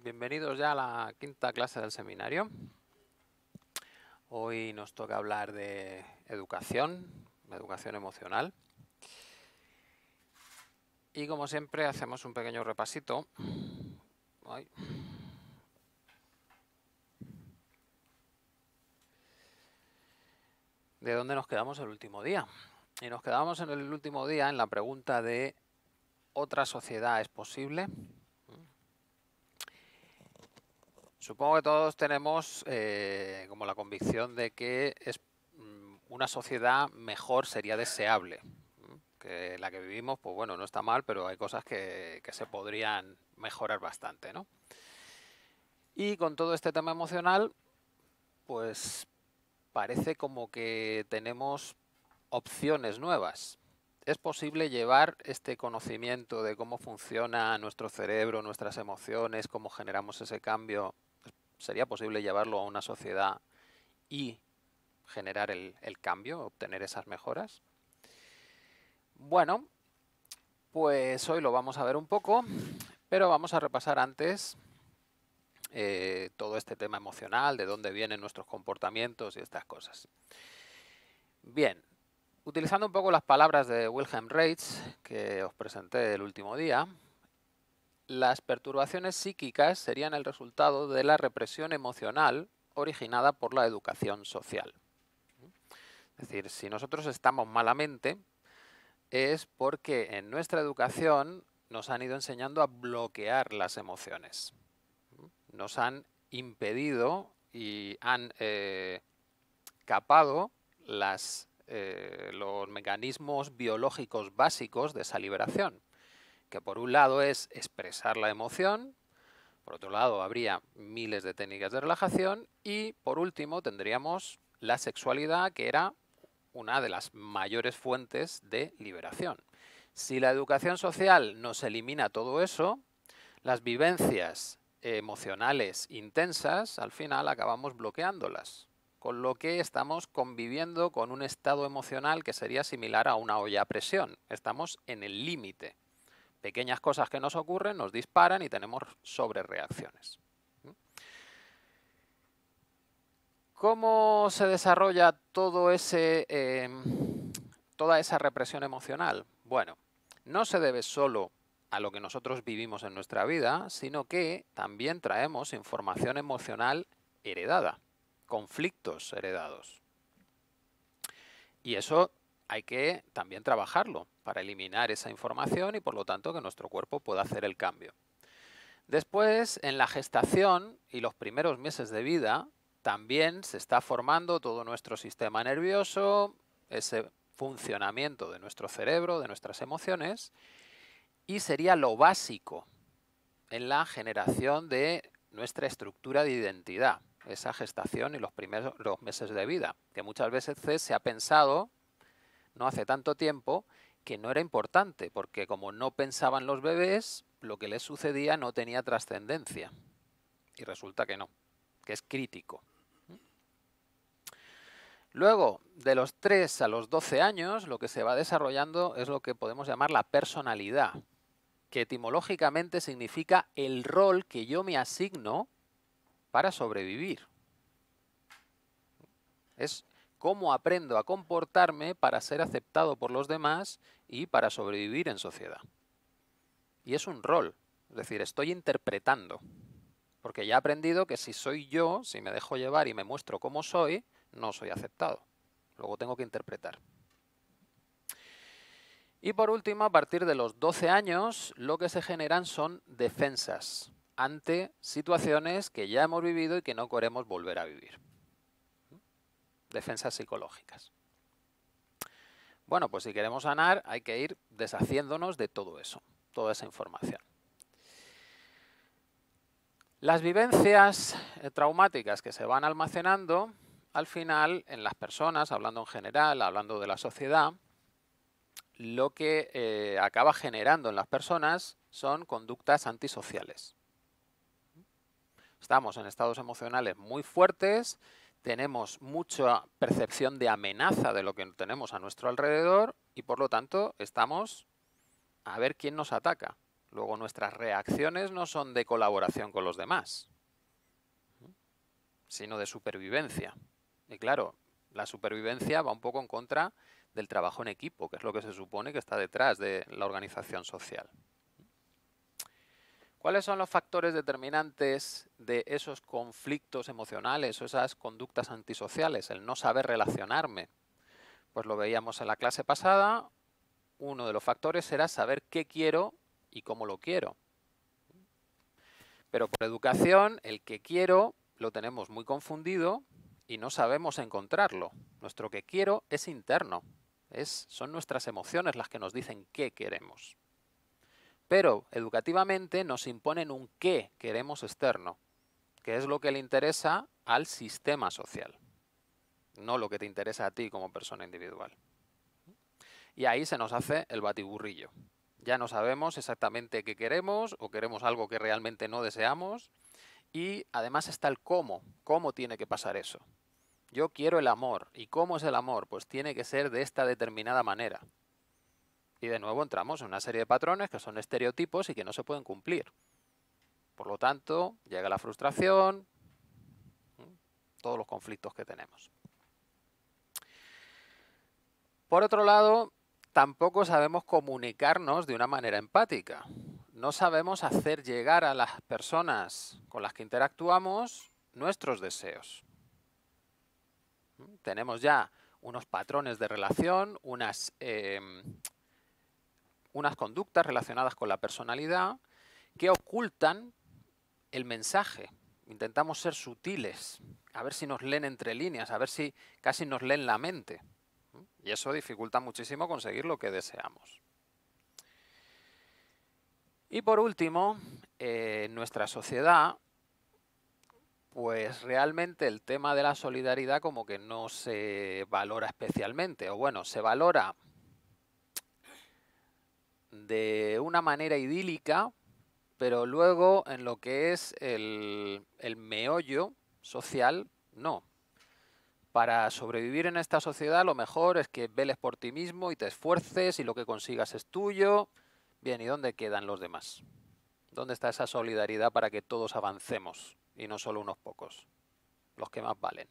Bienvenidos ya a la quinta clase del seminario. Hoy nos toca hablar de educación emocional. Y como siempre hacemos un pequeño repasito. ¿De dónde nos quedamos el último día? Y nos quedamos en el último día en la pregunta de ¿otra sociedad es posible? Supongo que todos tenemos como la convicción de que una sociedad mejor sería deseable. Que la que vivimos, pues bueno, no está mal, pero hay cosas que se podrían mejorar bastante, ¿no? Y con todo este tema emocional, pues parece como que tenemos opciones nuevas. ¿Es posible llevar este conocimiento de cómo funciona nuestro cerebro, nuestras emociones, cómo generamos ese cambio? ¿Sería posible llevarlo a una sociedad y generar el cambio, obtener esas mejoras? Bueno, pues hoy lo vamos a ver un poco, pero vamos a repasar antes todo este tema emocional, de dónde vienen nuestros comportamientos y estas cosas. Bien, utilizando un poco las palabras de Wilhelm Reich, que os presenté el último día, las perturbaciones psíquicas serían el resultado de la represión emocional originada por la educación social. Es decir, si nosotros estamos malamente, es porque en nuestra educación nos han ido enseñando a bloquear las emociones. Nos han impedido y han capado los mecanismos biológicos básicos de esa liberación, que por un lado es expresar la emoción, por otro lado habría miles de técnicas de relajación y por último tendríamos la sexualidad, que era una de las mayores fuentes de liberación. Si la educación social nos elimina todo eso, las vivencias emocionales intensas, al final acabamos bloqueándolas, con lo que estamos conviviendo con un estado emocional que sería similar a una olla a presión. Estamos en el límite. Pequeñas cosas que nos ocurren nos disparan y tenemos sobrereacciones. ¿Cómo se desarrolla toda esa represión emocional? Bueno, no se debe solo a lo que nosotros vivimos en nuestra vida, sino que también traemos información emocional heredada, conflictos heredados. Y eso hay que también trabajarlo para eliminar esa información y por lo tanto que nuestro cuerpo pueda hacer el cambio. Después, en la gestación y los primeros meses de vida, también se está formando todo nuestro sistema nervioso, ese funcionamiento de nuestro cerebro, de nuestras emociones, y sería lo básico en la generación de nuestra estructura de identidad, esa gestación y los primeros meses de vida, que muchas veces se ha pensado, no hace tanto tiempo, que no era importante, porque como no pensaban los bebés, lo que les sucedía no tenía trascendencia. Y resulta que no, que es crítico. Luego, de los 3 a los 12 años, lo que se va desarrollando es lo que podemos llamar la personalidad, que etimológicamente significa el rol que yo me asigno para sobrevivir. Es cómo aprendo a comportarme para ser aceptado por los demás y para sobrevivir en sociedad. Y es un rol, es decir, estoy interpretando, porque ya he aprendido que si soy yo, si me dejo llevar y me muestro como soy, no soy aceptado. Luego tengo que interpretar. Y por último, a partir de los 12 años, lo que se generan son defensas ante situaciones que ya hemos vivido y que no queremos volver a vivir. Defensas psicológicas. Bueno, pues si queremos sanar, hay que ir deshaciéndonos de todo eso, toda esa información. Las vivencias traumáticas que se van almacenando, al final, en las personas, hablando en general, hablando de la sociedad, lo que acaba generando en las personas son conductas antisociales. Estamos en estados emocionales muy fuertes, tenemos mucha percepción de amenaza de lo que tenemos a nuestro alrededor y por lo tanto estamos a ver quién nos ataca. Luego nuestras reacciones no son de colaboración con los demás, sino de supervivencia. Y claro, la supervivencia va un poco en contra del trabajo en equipo, que es lo que se supone que está detrás de la organización social. ¿Cuáles son los factores determinantes de esos conflictos emocionales o esas conductas antisociales? El no saber relacionarme. Pues lo veíamos en la clase pasada. Uno de los factores era saber qué quiero y cómo lo quiero. Pero por educación, el que quiero lo tenemos muy confundido y no sabemos encontrarlo. Nuestro que quiero es interno. Son nuestras emociones las que nos dicen qué queremos. Pero educativamente nos imponen un qué queremos externo, que es lo que le interesa al sistema social, no lo que te interesa a ti como persona individual. Y ahí se nos hace el batiburrillo. Ya no sabemos exactamente qué queremos o queremos algo que realmente no deseamos. Y además está el cómo tiene que pasar eso. Yo quiero el amor. ¿Y cómo es el amor? Pues tiene que ser de esta determinada manera. Y de nuevo entramos en una serie de patrones que son estereotipos y que no se pueden cumplir. Por lo tanto, llega la frustración, todos los conflictos que tenemos. Por otro lado, tampoco sabemos comunicarnos de una manera empática. No sabemos hacer llegar a las personas con las que interactuamos nuestros deseos. Tenemos ya unos patrones de relación, unas conductas relacionadas con la personalidad que ocultan el mensaje. Intentamos ser sutiles, a ver si nos leen entre líneas, a ver si casi nos leen la mente. Y eso dificulta muchísimo conseguir lo que deseamos. Y por último, en nuestra sociedad, pues realmente el tema de la solidaridad como que no se valora especialmente, o bueno, se valora de una manera idílica, pero luego en lo que es el meollo social, no. Para sobrevivir en esta sociedad lo mejor es que veles por ti mismo y te esfuerces y lo que consigas es tuyo. Bien, ¿y dónde quedan los demás? ¿Dónde está esa solidaridad para que todos avancemos y no solo unos pocos, los que más valen?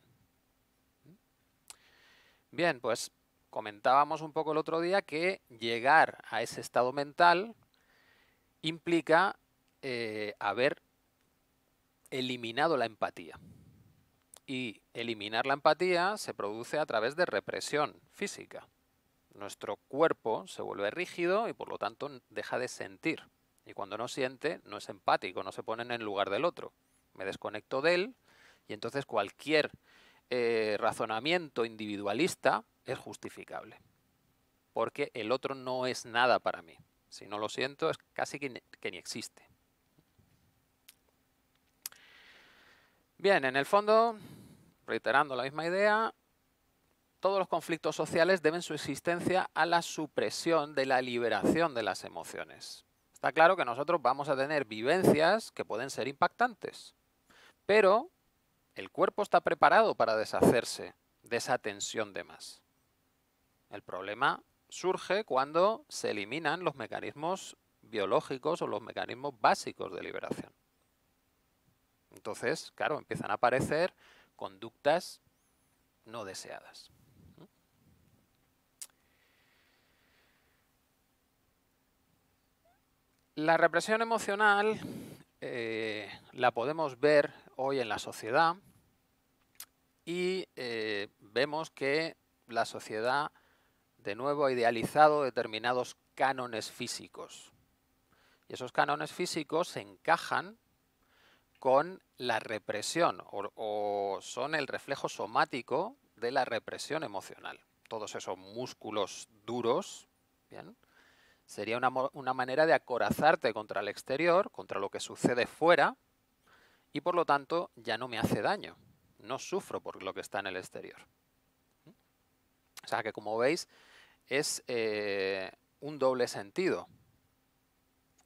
Bien, pues comentábamos un poco el otro día que llegar a ese estado mental implica haber eliminado la empatía. Y eliminar la empatía se produce a través de represión física. Nuestro cuerpo se vuelve rígido y por lo tanto deja de sentir. Y cuando no siente, no es empático, no se pone en el lugar del otro. Me desconecto de él y entonces cualquier razonamiento individualista es justificable. Porque el otro no es nada para mí. Si no lo siento, es casi que ni existe. Bien, en el fondo, reiterando la misma idea, todos los conflictos sociales deben su existencia a la supresión de la liberación de las emociones. Está claro que nosotros vamos a tener vivencias que pueden ser impactantes, pero el cuerpo está preparado para deshacerse de esa tensión de más. El problema surge cuando se eliminan los mecanismos biológicos o los mecanismos básicos de liberación. Entonces, claro, empiezan a aparecer conductas no deseadas. La represión emocional la podemos ver hoy en la sociedad y vemos que la sociedad de nuevo ha idealizado determinados cánones físicos. Y esos cánones físicos se encajan con la represión o son el reflejo somático de la represión emocional. Todos esos músculos duros, ¿bien?, sería una manera de acorazarte contra el exterior, contra lo que sucede fuera, y por lo tanto ya no me hace daño. No sufro por lo que está en el exterior. O sea que, como veis, es un doble sentido.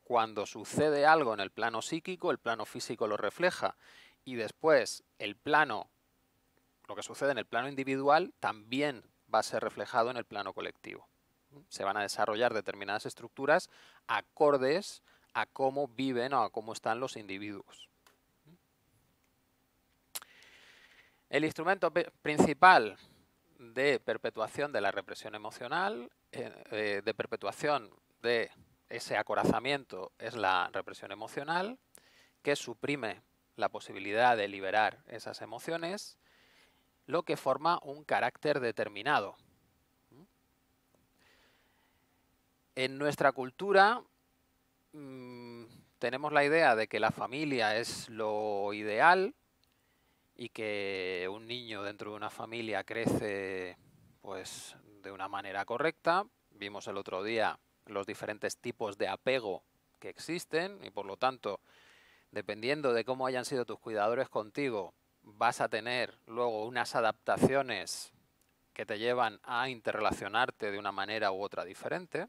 Cuando sucede algo en el plano psíquico, el plano físico lo refleja, y después lo que sucede en el plano individual también va a ser reflejado en el plano colectivo. Se van a desarrollar determinadas estructuras acordes a cómo viven o a cómo están los individuos. El instrumento principal de perpetuación de la represión emocional, de perpetuación de ese acorazamiento, es la represión emocional, que suprime la posibilidad de liberar esas emociones, lo que forma un carácter determinado. En nuestra cultura tenemos la idea de que la familia es lo ideal y que un niño dentro de una familia crece pues de una manera correcta. Vimos el otro día los diferentes tipos de apego que existen y por lo tanto, dependiendo de cómo hayan sido tus cuidadores contigo, vas a tener luego unas adaptaciones que te llevan a interrelacionarte de una manera u otra diferente.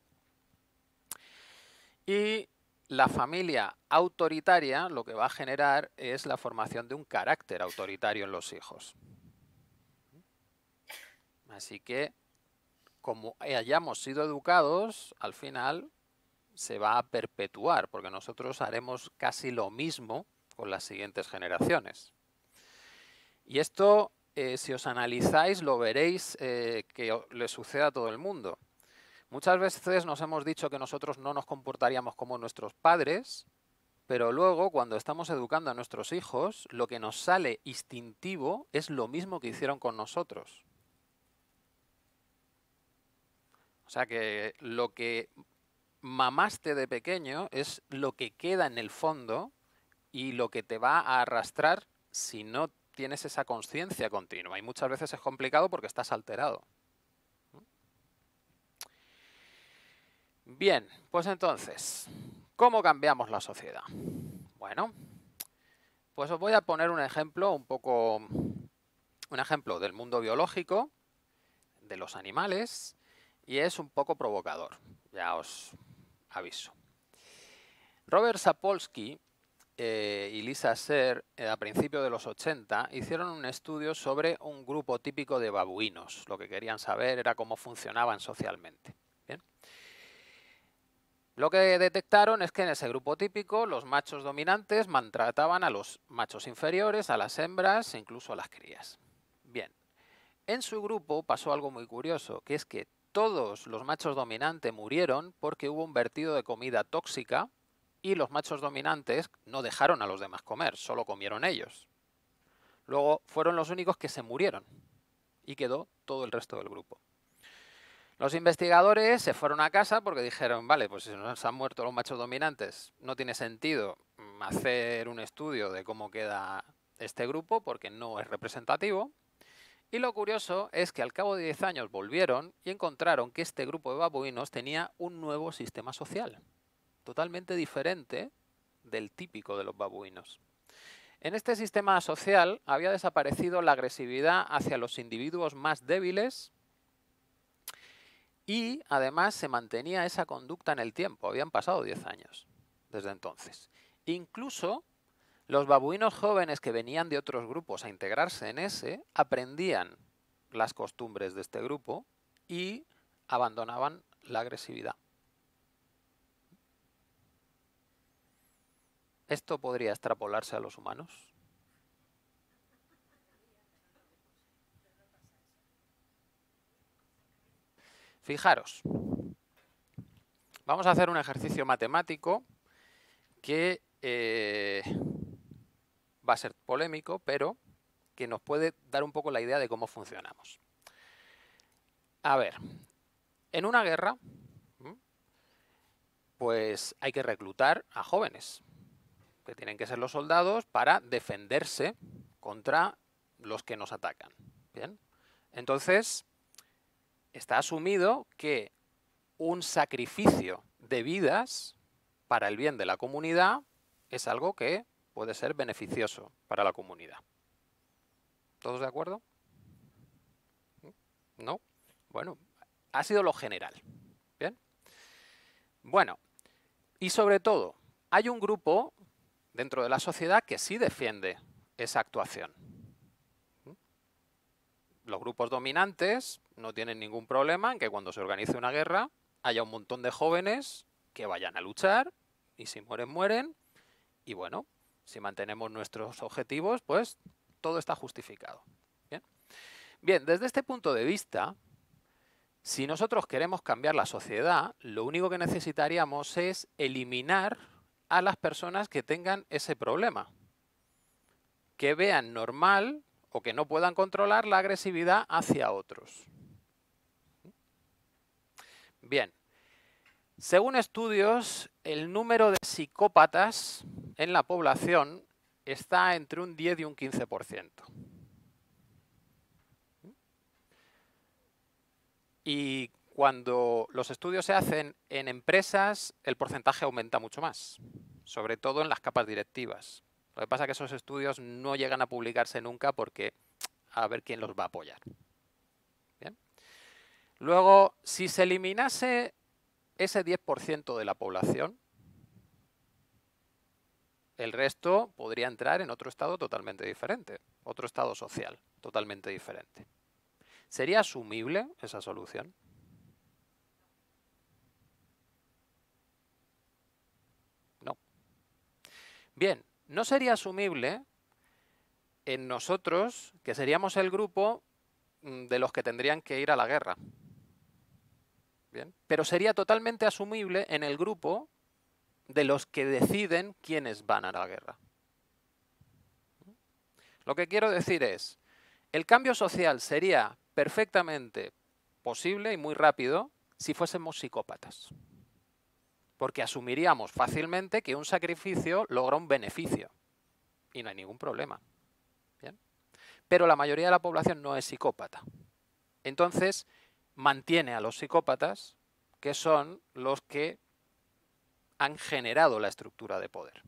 Y la familia autoritaria lo que va a generar es la formación de un carácter autoritario en los hijos. Así que, como hayamos sido educados, al final se va a perpetuar, porque nosotros haremos casi lo mismo con las siguientes generaciones. Y esto, si os analizáis, lo veréis que le sucede a todo el mundo. Muchas veces nos hemos dicho que nosotros no nos comportaríamos como nuestros padres, pero luego cuando estamos educando a nuestros hijos, lo que nos sale instintivo es lo mismo que hicieron con nosotros. O sea que lo que mamaste de pequeño es lo que queda en el fondo y lo que te va a arrastrar si no tienes esa conciencia continua. Y muchas veces es complicado porque estás alterado. Bien, pues entonces, ¿cómo cambiamos la sociedad? Bueno, pues os voy a poner un ejemplo un ejemplo del mundo biológico, de los animales, y es un poco provocador, ya os aviso. Robert Sapolsky y Lisa Serre, a principios de los 80, hicieron un estudio sobre un grupo típico de babuinos. Lo que querían saber era cómo funcionaban socialmente. ¿Bien? Lo que detectaron es que en ese grupo típico los machos dominantes maltrataban a los machos inferiores, a las hembras e incluso a las crías. Bien, en su grupo pasó algo muy curioso, que es que todos los machos dominantes murieron porque hubo un vertido de comida tóxica y los machos dominantes no dejaron a los demás comer, solo comieron ellos. Luego fueron los únicos que se murieron y quedó todo el resto del grupo. Los investigadores se fueron a casa porque dijeron, vale, pues si nos han muerto los machos dominantes, no tiene sentido hacer un estudio de cómo queda este grupo porque no es representativo. Y lo curioso es que al cabo de 10 años volvieron y encontraron que este grupo de babuinos tenía un nuevo sistema social, totalmente diferente del típico de los babuinos. En este sistema social había desaparecido la agresividad hacia los individuos más débiles y además se mantenía esa conducta en el tiempo. Habían pasado 10 años desde entonces. Incluso los babuinos jóvenes que venían de otros grupos a integrarse en ese aprendían las costumbres de este grupo y abandonaban la agresividad. ¿Esto podría extrapolarse a los humanos? Fijaros, vamos a hacer un ejercicio matemático que va a ser polémico, pero que nos puede dar un poco la idea de cómo funcionamos. A ver, en una guerra, pues hay que reclutar a jóvenes, que tienen que ser los soldados para defenderse contra los que nos atacan. Bien, entonces está asumido que un sacrificio de vidas para el bien de la comunidad es algo que puede ser beneficioso para la comunidad. ¿Todos de acuerdo? ¿No? Bueno, ha sido lo general. Bien. Bueno, y sobre todo, hay un grupo dentro de la sociedad que sí defiende esa actuación. Los grupos dominantes no tienen ningún problema en que cuando se organice una guerra haya un montón de jóvenes que vayan a luchar y si mueren, mueren. Y bueno, si mantenemos nuestros objetivos, pues todo está justificado. Bien, bien, desde este punto de vista, si nosotros queremos cambiar la sociedad, lo único que necesitaríamos es eliminar a las personas que tengan ese problema, que vean normal o que no puedan controlar la agresividad hacia otros. Bien, según estudios, el número de psicópatas en la población está entre un 10 y un 15%. Y cuando los estudios se hacen en empresas, el porcentaje aumenta mucho más, sobre todo en las capas directivas. Lo que pasa es que esos estudios no llegan a publicarse nunca porque a ver quién los va a apoyar. Bien. Luego, si se eliminase ese 10% de la población, el resto podría entrar en otro estado totalmente diferente, otro estado social totalmente diferente. ¿Sería asumible esa solución? No. Bien, no sería asumible en nosotros, que seríamos el grupo de los que tendrían que ir a la guerra. Bien, pero sería totalmente asumible en el grupo de los que deciden quiénes van a la guerra. Lo que quiero decir es, el cambio social sería perfectamente posible y muy rápido si fuésemos psicópatas. Porque asumiríamos fácilmente que un sacrificio logra un beneficio. Y no hay ningún problema. ¿Bien? Pero la mayoría de la población no es psicópata. Entonces, mantiene a los psicópatas, que son los que han generado la estructura de poder.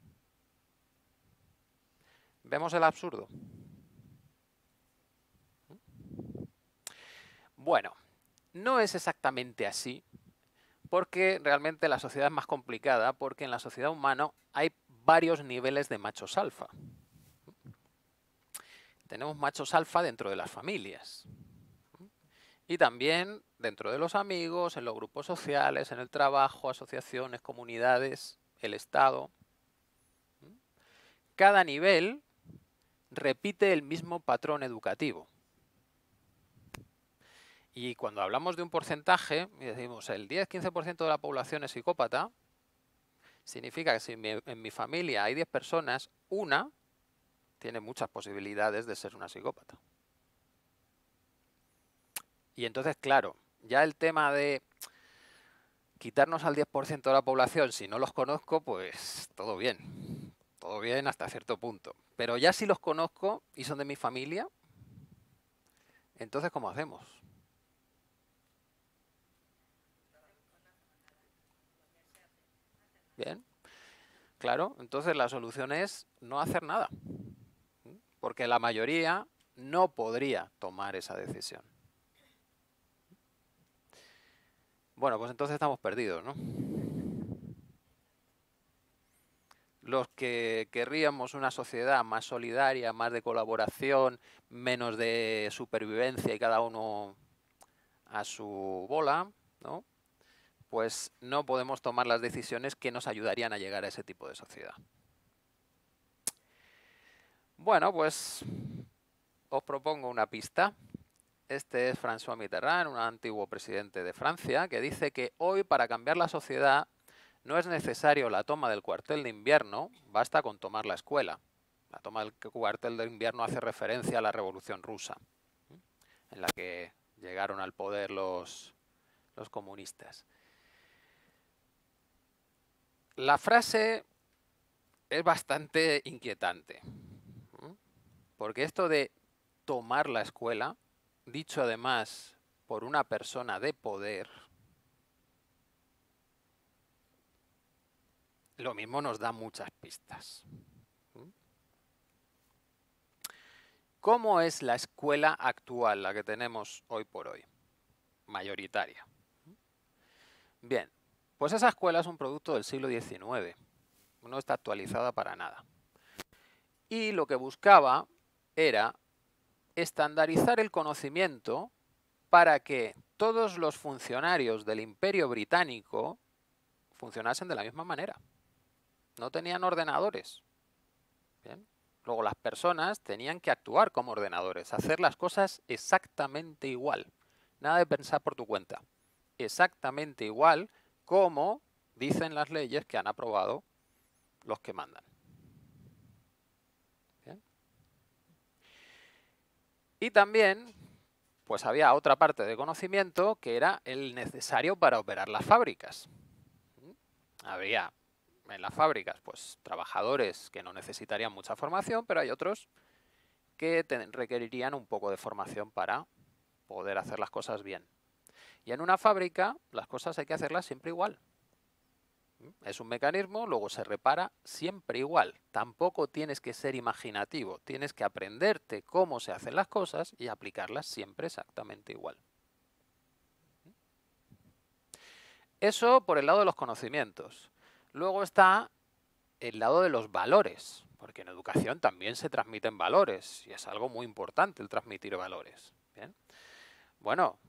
¿Vemos el absurdo? Bueno, no es exactamente así, porque realmente la sociedad es más complicada, porque en la sociedad humana hay varios niveles de machos alfa. Tenemos machos alfa dentro de las familias. Y también dentro de los amigos, en los grupos sociales, en el trabajo, asociaciones, comunidades, el Estado. Cada nivel repite el mismo patrón educativo. Y cuando hablamos de un porcentaje, y decimos el 10-15% de la población es psicópata, significa que si en mi familia hay 10 personas, una tiene muchas posibilidades de ser una psicópata. Y entonces, claro, ya el tema de quitarnos al 10% de la población, si no los conozco, pues todo bien hasta cierto punto. Pero ya si los conozco y son de mi familia, entonces ¿cómo hacemos? Bien, claro, entonces la solución es no hacer nada, porque la mayoría no podría tomar esa decisión. Bueno, pues entonces estamos perdidos, ¿no? Los que querríamos una sociedad más solidaria, más de colaboración, menos de supervivencia y cada uno a su bola, ¿no? Pues no podemos tomar las decisiones que nos ayudarían a llegar a ese tipo de sociedad. Bueno, pues os propongo una pista. Este es François Mitterrand, un antiguo presidente de Francia, que dice que hoy para cambiar la sociedad no es necesario la toma del cuartel de invierno, basta con tomar la escuela. La toma del cuartel de invierno hace referencia a la Revolución Rusa, en la que llegaron al poder los comunistas. La frase es bastante inquietante, porque esto de tomar la escuela, dicho además por una persona de poder, lo mismo nos da muchas pistas. ¿Cómo es la escuela actual, la que tenemos hoy por hoy? Mayoritaria. Bien, pues esa escuela es un producto del siglo XIX. No está actualizada para nada. Y lo que buscaba era estandarizar el conocimiento para que todos los funcionarios del Imperio Británico funcionasen de la misma manera. no tenían ordenadores. ¿Bien? Luego las personas tenían que actuar como ordenadores, hacer las cosas exactamente igual. Nada de pensar por tu cuenta. Exactamente igual como dicen las leyes que han aprobado los que mandan. ¿Bien? Y también, pues había otra parte de conocimiento que era el necesario para operar las fábricas. Había en las fábricas, pues, trabajadores que no necesitarían mucha formación, pero hay otros que requerirían un poco de formación para poder hacer las cosas bien. Y en una fábrica, las cosas hay que hacerlas siempre igual. Es un mecanismo, luego se repara siempre igual. Tampoco tienes que ser imaginativo, tienes que aprenderte cómo se hacen las cosas y aplicarlas siempre exactamente igual. Eso por el lado de los conocimientos. Luego está el lado de los valores, porque en educación también se transmiten valores y es algo muy importante el transmitir valores. ¿Bien? Bueno,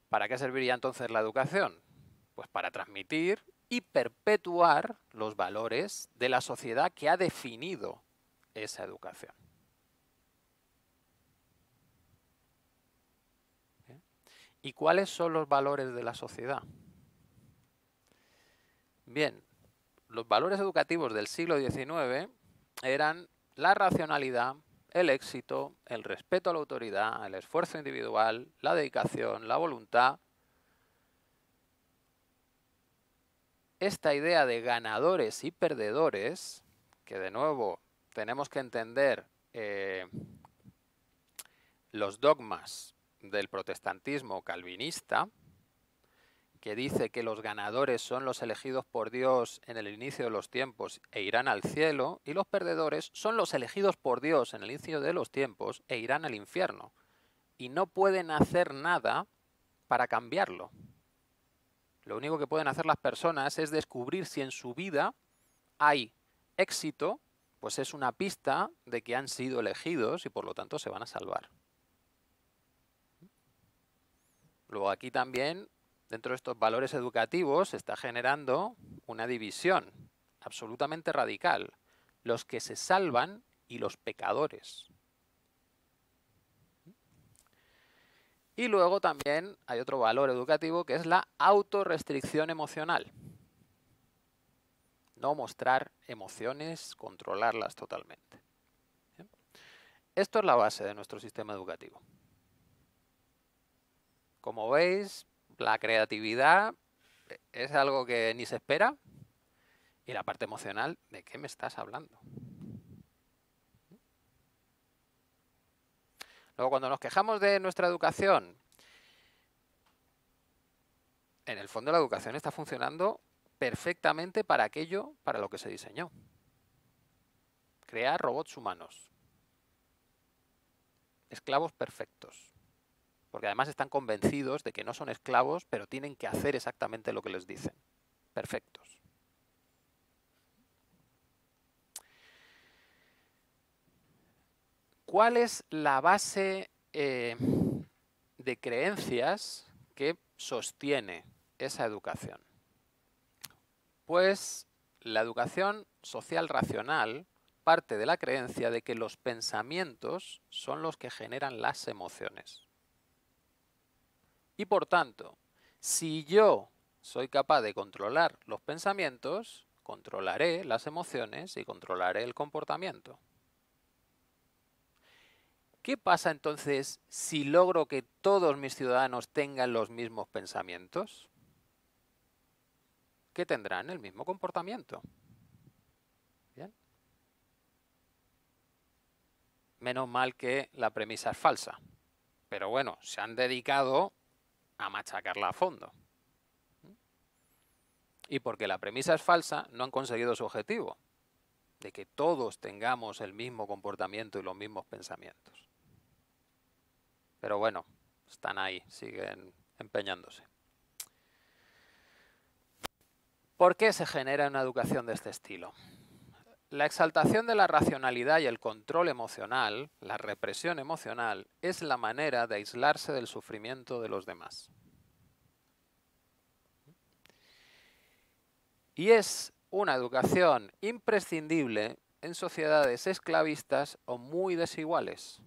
¿para qué serviría entonces la educación? Pues para transmitir y perpetuar los valores de la sociedad que ha definido esa educación. ¿Bien? ¿Y cuáles son los valores de la sociedad? Bien, los valores educativos del siglo XIX eran la racionalidad, el éxito, el respeto a la autoridad, el esfuerzo individual, la dedicación, la voluntad. Esta idea de ganadores y perdedores, que de nuevo tenemos que entender los dogmas del protestantismo calvinista, que dice que los ganadores son los elegidos por Dios en el inicio de los tiempos e irán al cielo, y los perdedores son los elegidos por Dios en el inicio de los tiempos e irán al infierno. Y no pueden hacer nada para cambiarlo. Lo único que pueden hacer las personas es descubrir si en su vida hay éxito, pues es una pista de que han sido elegidos y por lo tanto se van a salvar. Luego aquí también, dentro de estos valores educativos, se está generando una división absolutamente radical. Los que se salvan y los pecadores. Y luego también hay otro valor educativo que es la autorrestricción emocional. No mostrar emociones, controlarlas totalmente. ¿Bien? Esto es la base de nuestro sistema educativo. Como veis, la creatividad es algo que ni se espera. Y la parte emocional, ¿de qué me estás hablando? Luego, cuando nos quejamos de nuestra educación, en el fondo la educación está funcionando perfectamente para aquello para lo que se diseñó. Crear robots humanos. Esclavos perfectos. Porque además están convencidos de que no son esclavos, pero tienen que hacer exactamente lo que les dicen. Perfectos. ¿Cuál es la base de creencias que sostiene esa educación? Pues la educación social racional parte de la creencia de que los pensamientos son los que generan las emociones. Y por tanto, si yo soy capaz de controlar los pensamientos, controlaré las emociones y controlaré el comportamiento. ¿Qué pasa entonces si logro que todos mis ciudadanos tengan los mismos pensamientos? Que tendrán el mismo comportamiento. ¿Bien? Menos mal que la premisa es falsa. Pero bueno, se han dedicado a machacarla a fondo. Y porque la premisa es falsa, no han conseguido su objetivo, de que todos tengamos el mismo comportamiento y los mismos pensamientos. Pero bueno, están ahí, siguen empeñándose. ¿Por qué se genera una educación de este estilo? La exaltación de la racionalidad y el control emocional, la represión emocional, es la manera de aislarse del sufrimiento de los demás. Y es una educación imprescindible en sociedades esclavistas o muy desiguales,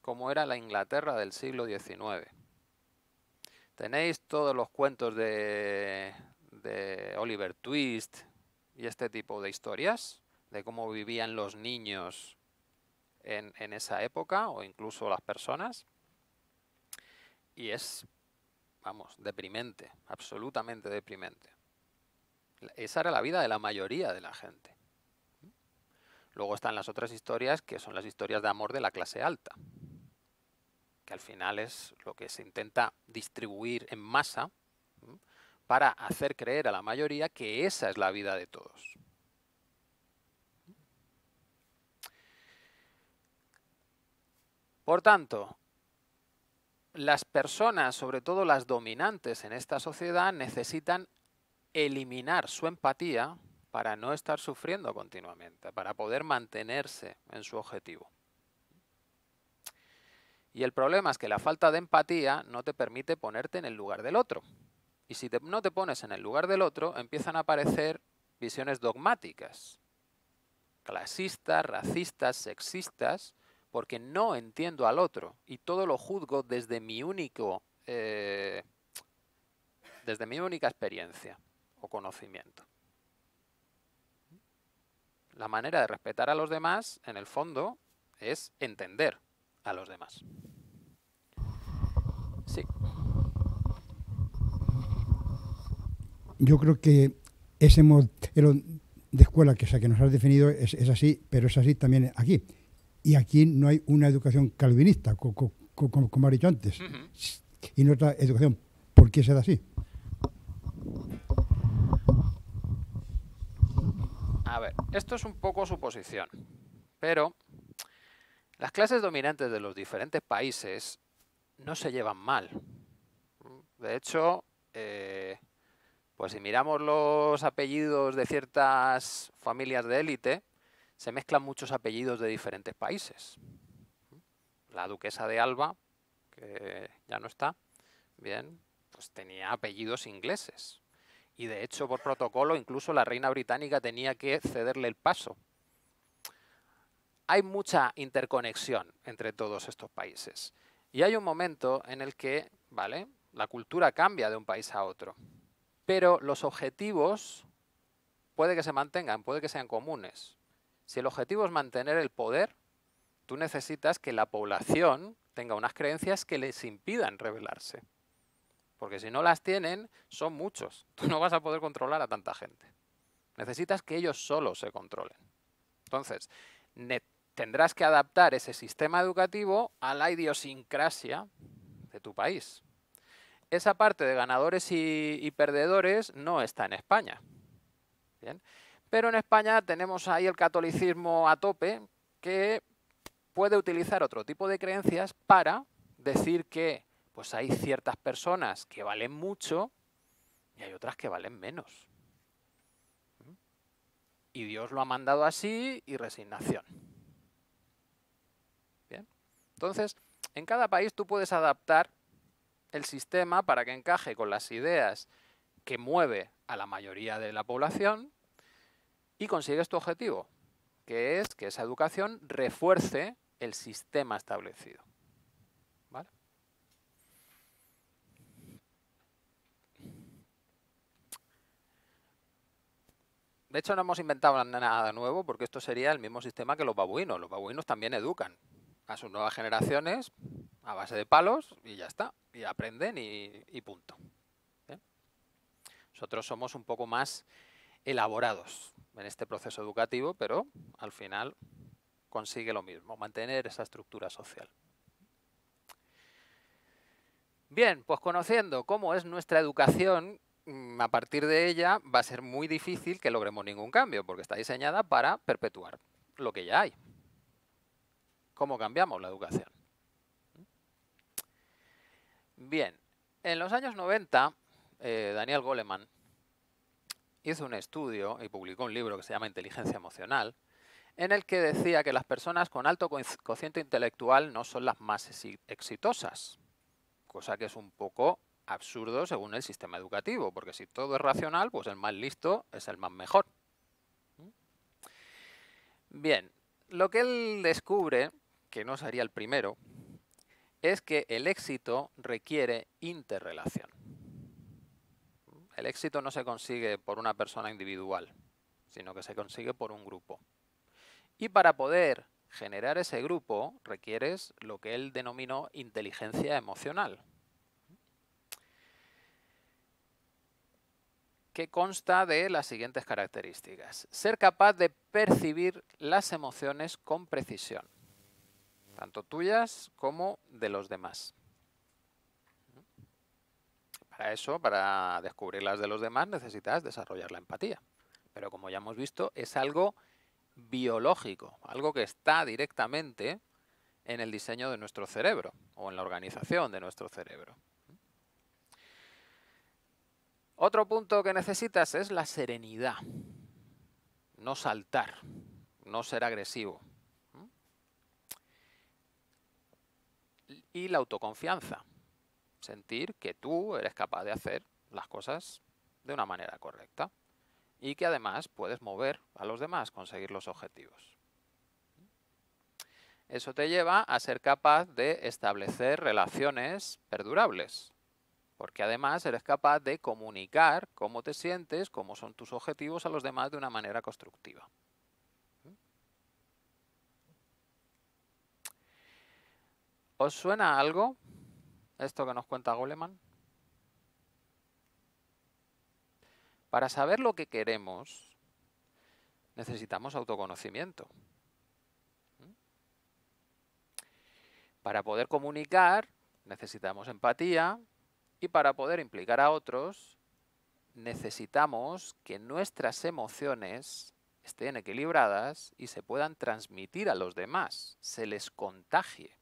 como era la Inglaterra del siglo XIX. Tenéis todos los cuentos de Oliver Twist y este tipo de historias, de cómo vivían los niños en esa época, o incluso las personas, y es, vamos, deprimente, absolutamente deprimente. Esa era la vida de la mayoría de la gente. Luego están las otras historias, que son las historias de amor de la clase alta, que al final es lo que se intenta distribuir en masa para hacer creer a la mayoría que esa es la vida de todos. Por tanto, las personas, sobre todo las dominantes en esta sociedad, necesitan eliminar su empatía para no estar sufriendo continuamente, para poder mantenerse en su objetivo. Y el problema es que la falta de empatía no te permite ponerte en el lugar del otro. Y si no te pones en el lugar del otro, empiezan a aparecer visiones dogmáticas, clasistas, racistas, sexistas, porque no entiendo al otro y todo lo juzgo desde mi única experiencia o conocimiento. La manera de respetar a los demás, en el fondo, es entender a los demás. Sí. Yo creo que ese modelo de escuela que nos has definido es así, pero es así también aquí. Y aquí no hay una educación calvinista, como has dicho antes, y no otra educación. ¿Por qué será así? A ver, esto es un poco suposición, pero las clases dominantes de los diferentes países no se llevan mal. De hecho, pues si miramos los apellidos de ciertas familias de élite, se mezclan muchos apellidos de diferentes países. La duquesa de Alba, que ya no está, bien, pues tenía apellidos ingleses. Y de hecho, por protocolo, incluso la reina británica tenía que cederle el paso. Hay mucha interconexión entre todos estos países. Y hay un momento en el que, ¿vale?, la cultura cambia de un país a otro. Pero los objetivos puede que se mantengan, puede que sean comunes. Si el objetivo es mantener el poder, tú necesitas que la población tenga unas creencias que les impidan rebelarse. Porque si no las tienen, son muchos. Tú no vas a poder controlar a tanta gente. Necesitas que ellos solos se controlen. Entonces, tendrás que adaptar ese sistema educativo a la idiosincrasia de tu país. Esa parte de ganadores y perdedores no está en España. ¿Bien? Pero en España tenemos ahí el catolicismo a tope, que puede utilizar otro tipo de creencias para decir que pues hay ciertas personas que valen mucho y hay otras que valen menos. Y Dios lo ha mandado así, y resignación. Bien. Entonces, en cada país tú puedes adaptar el sistema para que encaje con las ideas que mueve a la mayoría de la población y consigues tu objetivo, que es que esa educación refuerce el sistema establecido. ¿Vale? De hecho, no hemos inventado nada nuevo, porque esto sería el mismo sistema que los babuinos. Los babuinos también educan a sus nuevas generaciones a base de palos y ya está. Y aprenden y punto. ¿Bien? Nosotros somos un poco más elaborados en este proceso educativo, pero al final consigue lo mismo, mantener esa estructura social. Bien, pues conociendo cómo es nuestra educación, a partir de ella va a ser muy difícil que logremos ningún cambio, porque está diseñada para perpetuar lo que ya hay. ¿Cómo cambiamos la educación? Bien, en los años 90, Daniel Goleman hizo un estudio y publicó un libro que se llama Inteligencia Emocional, en el que decía que las personas con alto cociente intelectual no son las más exitosas, cosa que es un poco absurdo según el sistema educativo, porque si todo es racional, pues el más listo es el más mejor. Bien, lo que él descubre, que no sería el primero, es que el éxito requiere interrelación. El éxito no se consigue por una persona individual, sino que se consigue por un grupo. Y para poder generar ese grupo requieres lo que él denominó inteligencia emocional, que consta de las siguientes características. Ser capaz de percibir las emociones con precisión, tanto tuyas como de los demás. Para eso, para descubrir las de los demás, necesitas desarrollar la empatía. Pero como ya hemos visto, es algo biológico, algo que está directamente en el diseño de nuestro cerebro o en la organización de nuestro cerebro. Otro punto que necesitas es la serenidad, no saltar, no ser agresivo. Y la autoconfianza, sentir que tú eres capaz de hacer las cosas de una manera correcta y que además puedes mover a los demás, conseguir los objetivos. Eso te lleva a ser capaz de establecer relaciones perdurables, porque además eres capaz de comunicar cómo te sientes, cómo son tus objetivos a los demás de una manera constructiva. ¿Os suena algo esto que nos cuenta Goleman? Para saber lo que queremos, necesitamos autoconocimiento. Para poder comunicar, necesitamos empatía. Y para poder implicar a otros, necesitamos que nuestras emociones estén equilibradas y se puedan transmitir a los demás, se les contagie.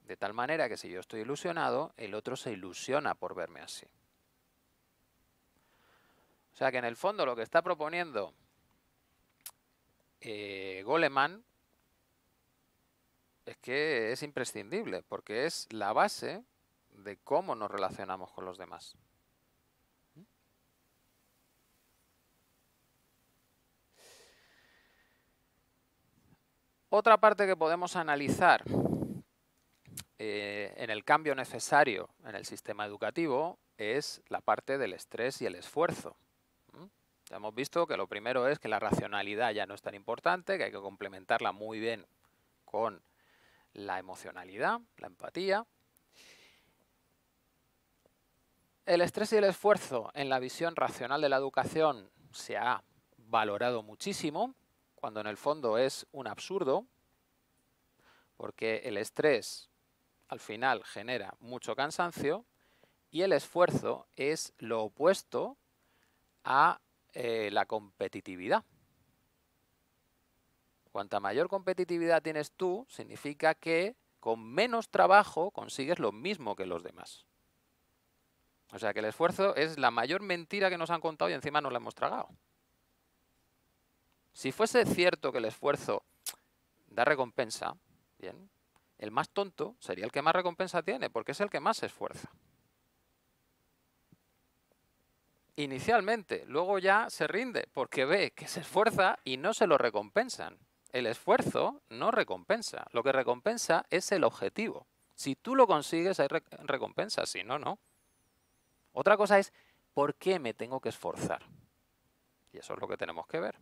De tal manera que si yo estoy ilusionado, el otro se ilusiona por verme así. O sea que en el fondo lo que está proponiendo Goleman es que es imprescindible, porque es la base de cómo nos relacionamos con los demás. Otra parte que podemos analizar en el cambio necesario en el sistema educativo es la parte del estrés y el esfuerzo. Ya hemos visto que lo primero es que la racionalidad ya no es tan importante, que hay que complementarla muy bien con la emocionalidad, la empatía. El estrés y el esfuerzo en la visión racional de la educación se ha valorado muchísimo, cuando en el fondo es un absurdo, porque el estrés al final genera mucho cansancio y el esfuerzo es lo opuesto a la competitividad. Cuanta mayor competitividad tienes tú, significa que con menos trabajo consigues lo mismo que los demás. O sea que el esfuerzo es la mayor mentira que nos han contado y encima nos la hemos tragado. Si fuese cierto que el esfuerzo da recompensa, bien, el más tonto sería el que más recompensa tiene, porque es el que más se esfuerza. Inicialmente, luego ya se rinde, porque ve que se esfuerza y no se lo recompensan. El esfuerzo no recompensa, lo que recompensa es el objetivo. Si tú lo consigues hay recompensa, si no, no. Otra cosa es, ¿por qué me tengo que esforzar? Y eso es lo que tenemos que ver.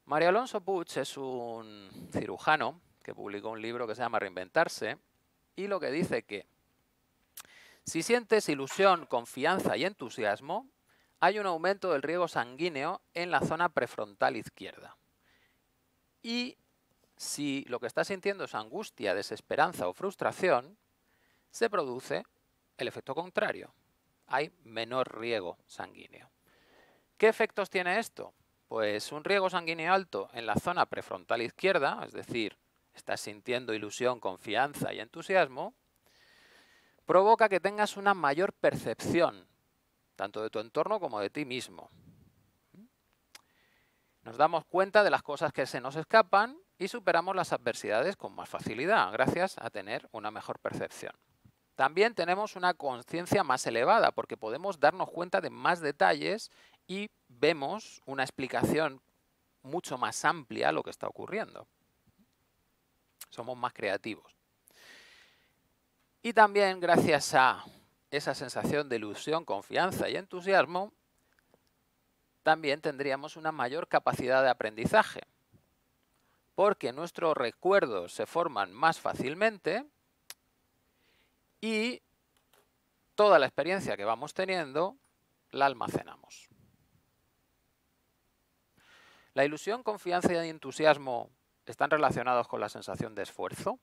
María Alonso Puig es un cirujano que publicó un libro que se llama Reinventarse y lo que dice que si sientes ilusión, confianza y entusiasmo, hay un aumento del riego sanguíneo en la zona prefrontal izquierda. Y si lo que estás sintiendo es angustia, desesperanza o frustración, se produce el efecto contrario. Hay menor riego sanguíneo. ¿Qué efectos tiene esto? Pues un riego sanguíneo alto en la zona prefrontal izquierda, es decir, estás sintiendo ilusión, confianza y entusiasmo, provoca que tengas una mayor percepción, tanto de tu entorno como de ti mismo. Nos damos cuenta de las cosas que se nos escapan y superamos las adversidades con más facilidad, gracias a tener una mejor percepción. También tenemos una conciencia más elevada porque podemos darnos cuenta de más detalles y vemos una explicación mucho más amplia a lo que está ocurriendo. Somos más creativos. Y también gracias a esa sensación de ilusión, confianza y entusiasmo, también tendríamos una mayor capacidad de aprendizaje, porque nuestros recuerdos se forman más fácilmente y toda la experiencia que vamos teniendo la almacenamos. ¿La ilusión, confianza y entusiasmo están relacionados con la sensación de esfuerzo?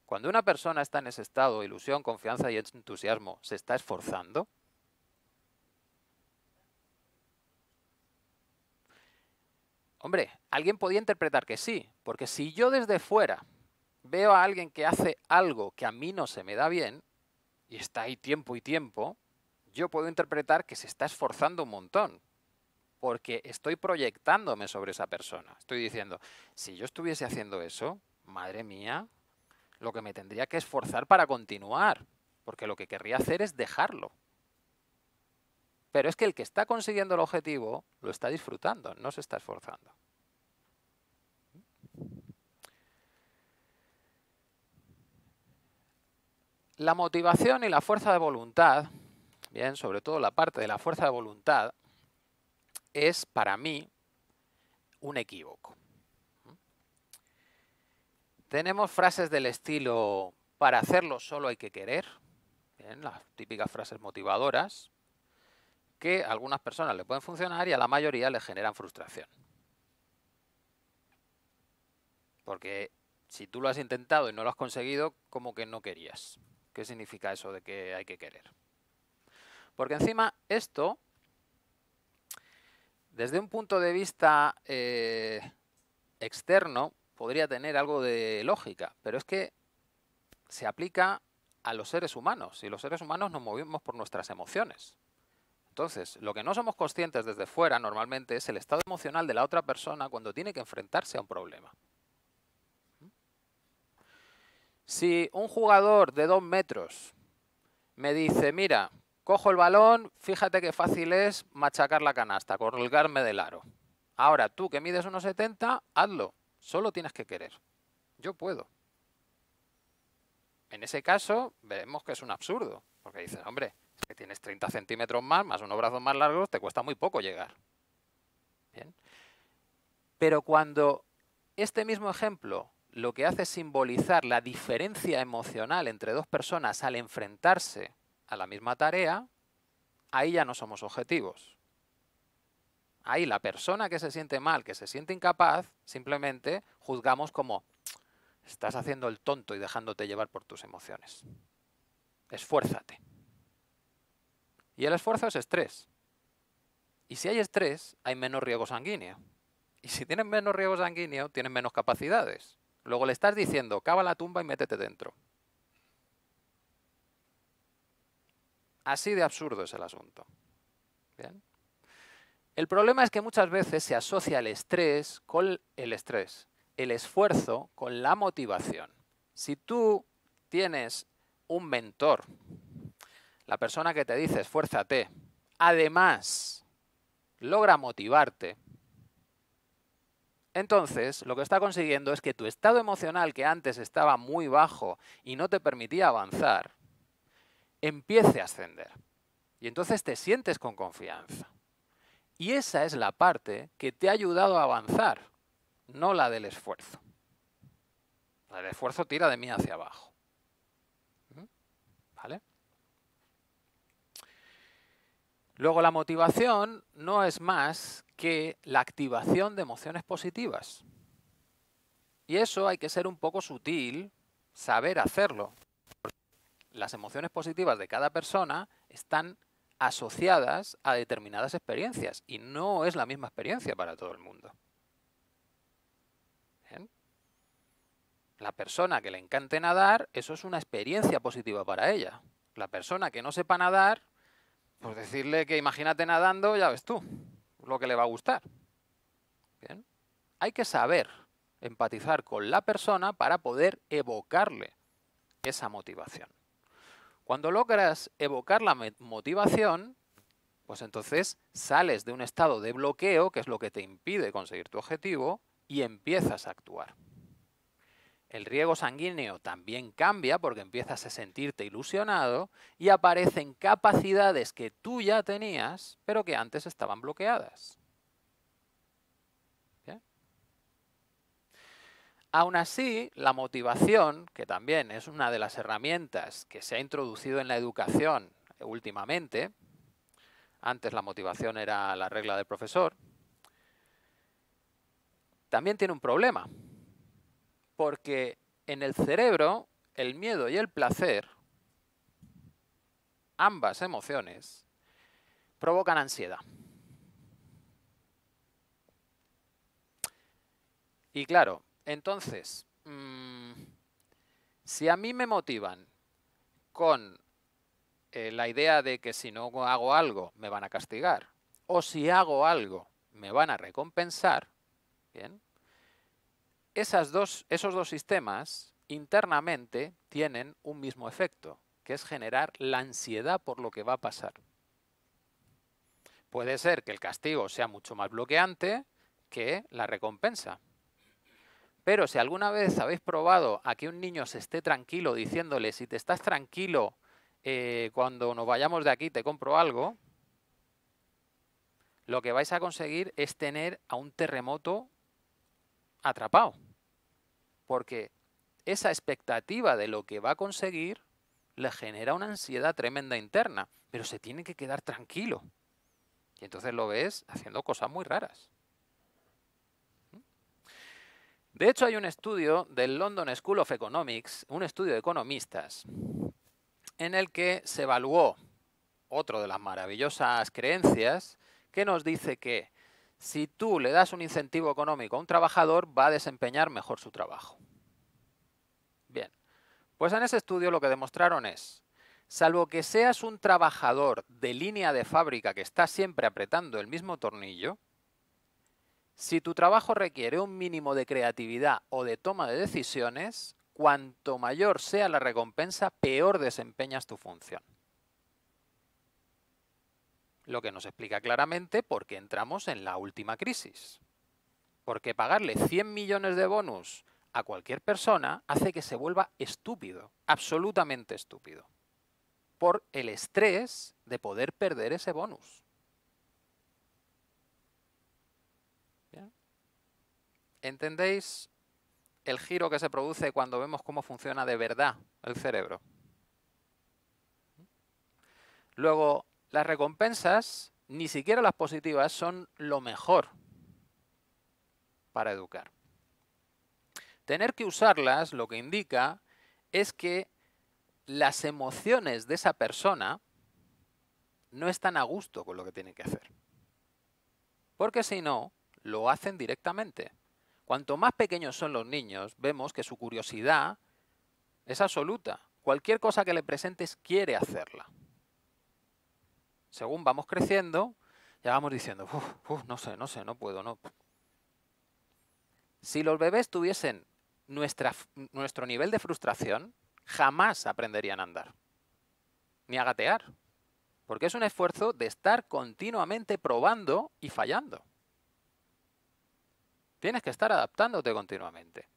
Cuando una persona está en ese estado de ilusión, confianza y entusiasmo, ¿se está esforzando? Hombre, alguien podía interpretar que sí, porque si yo desde fuera veo a alguien que hace algo que a mí no se me da bien, y está ahí tiempo y tiempo, yo puedo interpretar que se está esforzando un montón, porque estoy proyectándome sobre esa persona. Estoy diciendo, si yo estuviese haciendo eso, madre mía, lo que me tendría que esforzar para continuar, porque lo que querría hacer es dejarlo. Pero es que el que está consiguiendo el objetivo lo está disfrutando, no se está esforzando. La motivación y la fuerza de voluntad, bien, sobre todo la parte de la fuerza de voluntad, es para mí un equívoco. Tenemos frases del estilo, para hacerlo solo hay que querer, bien, las típicas frases motivadoras, que a algunas personas le pueden funcionar y a la mayoría le generan frustración. Porque si tú lo has intentado y no lo has conseguido, como que no querías. ¿Qué significa eso de que hay que querer? Porque encima esto, desde un punto de vista externo, podría tener algo de lógica, pero es que se aplica a los seres humanos y los seres humanos nos movemos por nuestras emociones. Entonces, lo que no somos conscientes desde fuera normalmente es el estado emocional de la otra persona cuando tiene que enfrentarse a un problema. Si un jugador de 2 metros me dice, mira, cojo el balón, fíjate qué fácil es machacar la canasta, colgarme del aro. Ahora, tú que mides 1,70, hazlo, solo tienes que querer. Yo puedo. En ese caso, vemos que es un absurdo, porque dices, hombre, es que tienes 30 centímetros más unos brazos más largos, te cuesta muy poco llegar. ¿Bien? Pero cuando este mismo ejemplo lo que hace es simbolizar la diferencia emocional entre dos personas al enfrentarse a la misma tarea, ahí ya no somos objetivos. Ahí la persona que se siente mal, que se siente incapaz, simplemente juzgamos como estás haciendo el tonto y dejándote llevar por tus emociones. Esfuérzate. Y el esfuerzo es estrés. Y si hay estrés, hay menos riego sanguíneo. Y si tienes menos riego sanguíneo, tienes menos capacidades. Luego le estás diciendo, cava la tumba y métete dentro. Así de absurdo es el asunto. ¿Bien? El problema es que muchas veces se asocia el estrés con el estrés, el esfuerzo con la motivación. Si tú tienes un mentor, la persona que te dice esfuérzate, además logra motivarte, entonces lo que está consiguiendo es que tu estado emocional, que antes estaba muy bajo y no te permitía avanzar, empiece a ascender. Y entonces te sientes con confianza. Y esa es la parte que te ha ayudado a avanzar, no la del esfuerzo. El esfuerzo tira de mí hacia abajo. ¿Vale? Luego la motivación no es más que la activación de emociones positivas. Y eso hay que ser un poco sutil, saber hacerlo. Las emociones positivas de cada persona están asociadas a determinadas experiencias y no es la misma experiencia para todo el mundo. ¿Bien? La persona que le encante nadar, eso es una experiencia positiva para ella. La persona que no sepa nadar, pues decirle que imagínate nadando, ya ves tú, lo que le va a gustar. ¿Bien? Hay que saber empatizar con la persona para poder evocarle esa motivación. Cuando logras evocar la motivación, pues entonces sales de un estado de bloqueo, que es lo que te impide conseguir tu objetivo, y empiezas a actuar. El riego sanguíneo también cambia porque empiezas a sentirte ilusionado y aparecen capacidades que tú ya tenías, pero que antes estaban bloqueadas. ¿Bien? Aún así, la motivación, que también es una de las herramientas que se ha introducido en la educación últimamente, antes la motivación era la regla del profesor, también tiene un problema. Porque en el cerebro, el miedo y el placer, ambas emociones, provocan ansiedad. Y claro, entonces, si a mí me motivan con la idea de que si no hago algo me van a castigar, o si hago algo me van a recompensar, ¿bien? Esos dos sistemas internamente tienen un mismo efecto, que es generar la ansiedad por lo que va a pasar. Puede ser que el castigo sea mucho más bloqueante que la recompensa. Pero si alguna vez habéis probado a que un niño se esté tranquilo diciéndole, si te estás tranquilo, cuando nos vayamos de aquí te compro algo, lo que vais a conseguir es tener a un terremoto atrapado. Porque esa expectativa de lo que va a conseguir le genera una ansiedad tremenda interna, pero se tiene que quedar tranquilo. Y entonces lo ves haciendo cosas muy raras. De hecho, hay un estudio del London School of Economics, un estudio de economistas, en el que se evaluó otro de las maravillosas creencias que nos dice que si tú le das un incentivo económico a un trabajador, va a desempeñar mejor su trabajo. Bien, pues en ese estudio lo que demostraron es, salvo que seas un trabajador de línea de fábrica que está siempre apretando el mismo tornillo, si tu trabajo requiere un mínimo de creatividad o de toma de decisiones, cuanto mayor sea la recompensa, peor desempeñas tu función. Lo que nos explica claramente por qué entramos en la última crisis. Porque pagarle 100 millones de bonus a cualquier persona hace que se vuelva estúpido, absolutamente estúpido, por el estrés de poder perder ese bonus. ¿Bien? ¿Entendéis el giro que se produce cuando vemos cómo funciona de verdad el cerebro? Luego, las recompensas, ni siquiera las positivas, son lo mejor para educar. Tener que usarlas lo que indica es que las emociones de esa persona no están a gusto con lo que tienen que hacer. Porque si no, lo hacen directamente. Cuanto más pequeños son los niños, vemos que su curiosidad es absoluta. Cualquier cosa que le presentes quiere hacerla. Según vamos creciendo, ya vamos diciendo, no sé, no puedo, no. Si los bebés tuviesen nuestro nivel de frustración, jamás aprenderían a andar, ni a gatear, porque es un esfuerzo de estar continuamente probando y fallando. Tienes que estar adaptándote continuamente.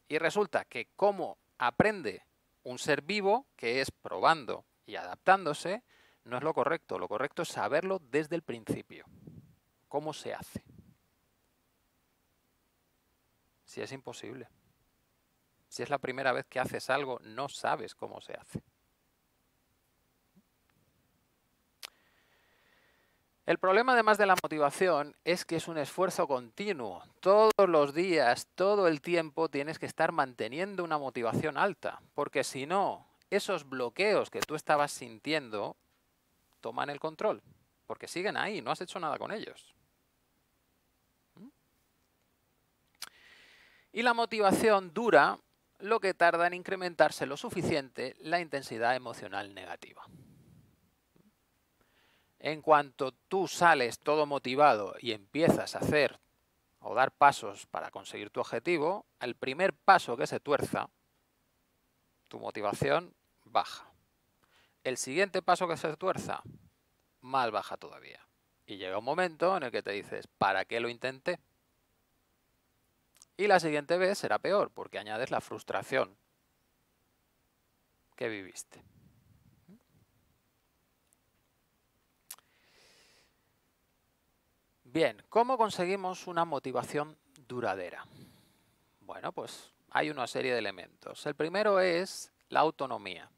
Y resulta que cómo aprende un ser vivo, que es probando y adaptándose, no es lo correcto. Lo correcto es saberlo desde el principio. ¿Cómo se hace? Si es imposible. Si es la primera vez que haces algo, no sabes cómo se hace. El problema, además de la motivación, es que es un esfuerzo continuo. Todos los días, todo el tiempo, tienes que estar manteniendo una motivación alta, porque si no, esos bloqueos que tú estabas sintiendo toman el control, porque siguen ahí, no has hecho nada con ellos. Y la motivación dura lo que tarda en incrementarse lo suficiente la intensidad emocional negativa. En cuanto tú sales todo motivado y empiezas a hacer o dar pasos para conseguir tu objetivo, el primer paso que se tuerza tu motivación baja. El siguiente paso que se tuerza, más baja todavía. Y llega un momento en el que te dices, ¿para qué lo intenté? Y la siguiente vez será peor, porque añades la frustración que viviste. Bien, ¿cómo conseguimos una motivación duradera? Bueno, pues hay una serie de elementos. El primero es la autonomía.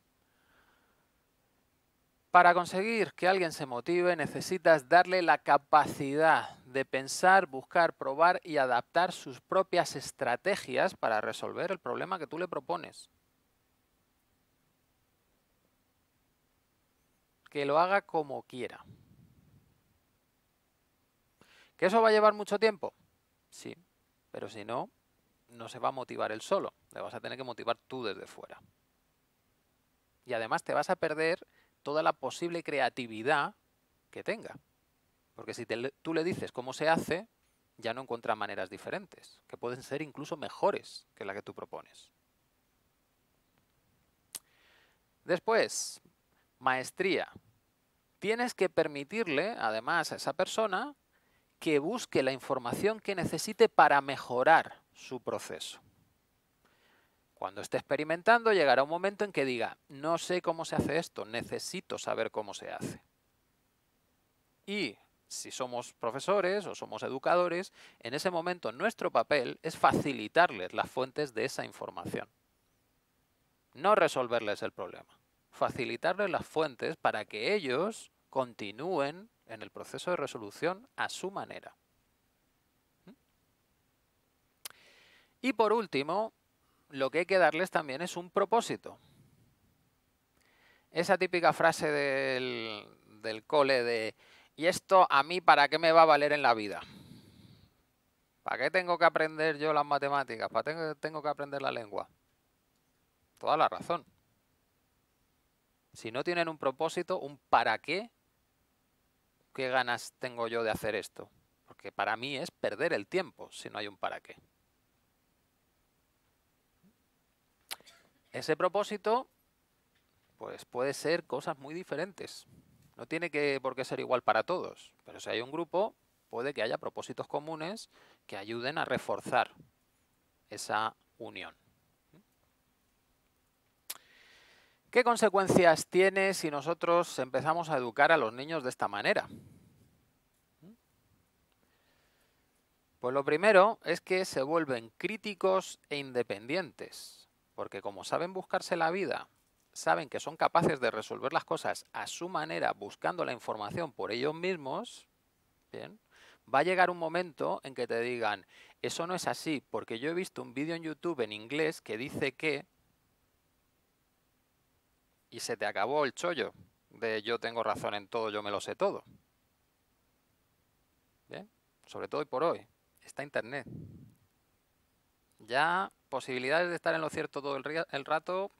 Para conseguir que alguien se motive, necesitas darle la capacidad de pensar, buscar, probar y adaptar sus propias estrategias para resolver el problema que tú le propones. Que lo haga como quiera. ¿Que eso va a llevar mucho tiempo? Sí, pero si no, no se va a motivar él solo. Le vas a tener que motivar tú desde fuera. Y además te vas a perder toda la posible creatividad que tenga. Porque si tú le dices cómo se hace, ya no encuentra maneras diferentes, que pueden ser incluso mejores que la que tú propones. Después, maestría. Tienes que permitirle, además, a esa persona que busque la información que necesite para mejorar su proceso. Cuando esté experimentando, llegará un momento en que diga, no sé cómo se hace esto, necesito saber cómo se hace. Y si somos profesores o somos educadores, en ese momento nuestro papel es facilitarles las fuentes de esa información. No resolverles el problema, facilitarles las fuentes para que ellos continúen en el proceso de resolución a su manera. Y por último, lo que hay que darles también es un propósito. Esa típica frase del cole de ¿y esto a mí para qué me va a valer en la vida? ¿Para qué tengo que aprender yo las matemáticas? ¿Para qué tengo que aprender la lengua? Toda la razón. Si no tienen un propósito, un para qué, ¿qué ganas tengo yo de hacer esto? Porque para mí es perder el tiempo si no hay un para qué. Ese propósito, pues puede ser cosas muy diferentes. No tiene por qué ser igual para todos, pero si hay un grupo, puede que haya propósitos comunes que ayuden a reforzar esa unión. ¿Qué consecuencias tiene si nosotros empezamos a educar a los niños de esta manera? Pues lo primero es que se vuelven críticos e independientes, porque como saben buscarse la vida, saben que son capaces de resolver las cosas a su manera, buscando la información por ellos mismos, ¿bien? Va a llegar un momento en que te digan, eso no es así, porque yo he visto un vídeo en YouTube en inglés que dice que... y se te acabó el chollo de yo tengo razón en todo, yo me lo sé todo. ¿Bien? Sobre todo hoy por hoy, está Internet. Ya posibilidades de estar en lo cierto todo el rato,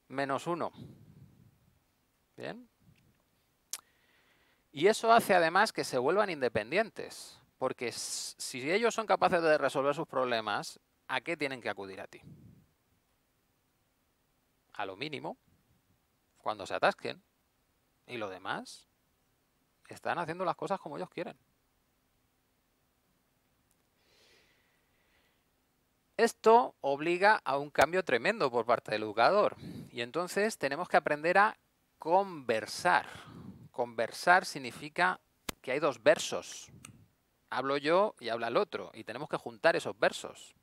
-1. ¿Bien? Y eso hace además que se vuelvan independientes, porque si ellos son capaces de resolver sus problemas, ¿a qué tienen que acudir a ti? A lo mínimo, cuando se atasquen, y lo demás, están haciendo las cosas como ellos quieren. Esto obliga a un cambio tremendo por parte del educador, y entonces tenemos que aprender a conversar. Conversar significa que hay dos versos. Hablo yo y habla el otro, y tenemos que juntar esos versos.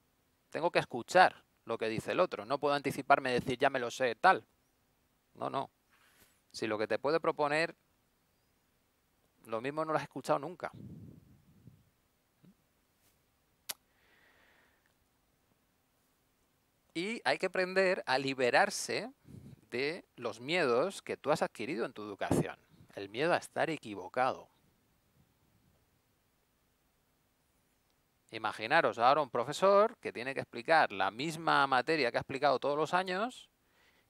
Tengo que escuchar lo que dice el otro. No puedo anticiparme y decir, ya me lo sé, tal. No, no. Si lo que te puede proponer, lo mismo no lo has escuchado nunca. Y hay que aprender a liberarse de los miedos que tú has adquirido en tu educación. El miedo a estar equivocado. Imaginaros ahora un profesor que tiene que explicar la misma materia que ha explicado todos los años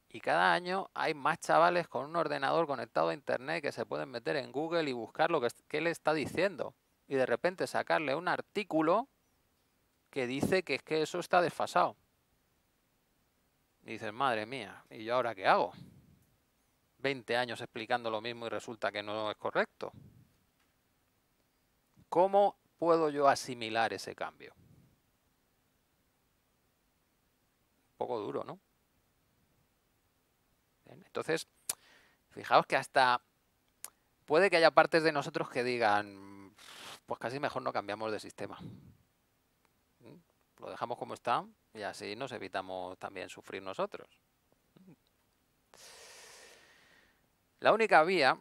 y cada año hay más chavales con un ordenador conectado a internet que se pueden meter en Google y buscar lo que le está diciendo y de repente sacarle un artículo que dice que es que eso está desfasado. Y dices, madre mía, ¿y yo ahora qué hago? 20 años explicando lo mismo y resulta que no es correcto. ¿Cómo puedo yo asimilar ese cambio? Un poco duro, ¿no? Bien, entonces, fijaos que hasta puede que haya partes de nosotros que digan, pues casi mejor no cambiamos de sistema. Lo dejamos como está y así nos evitamos también sufrir nosotros. La única vía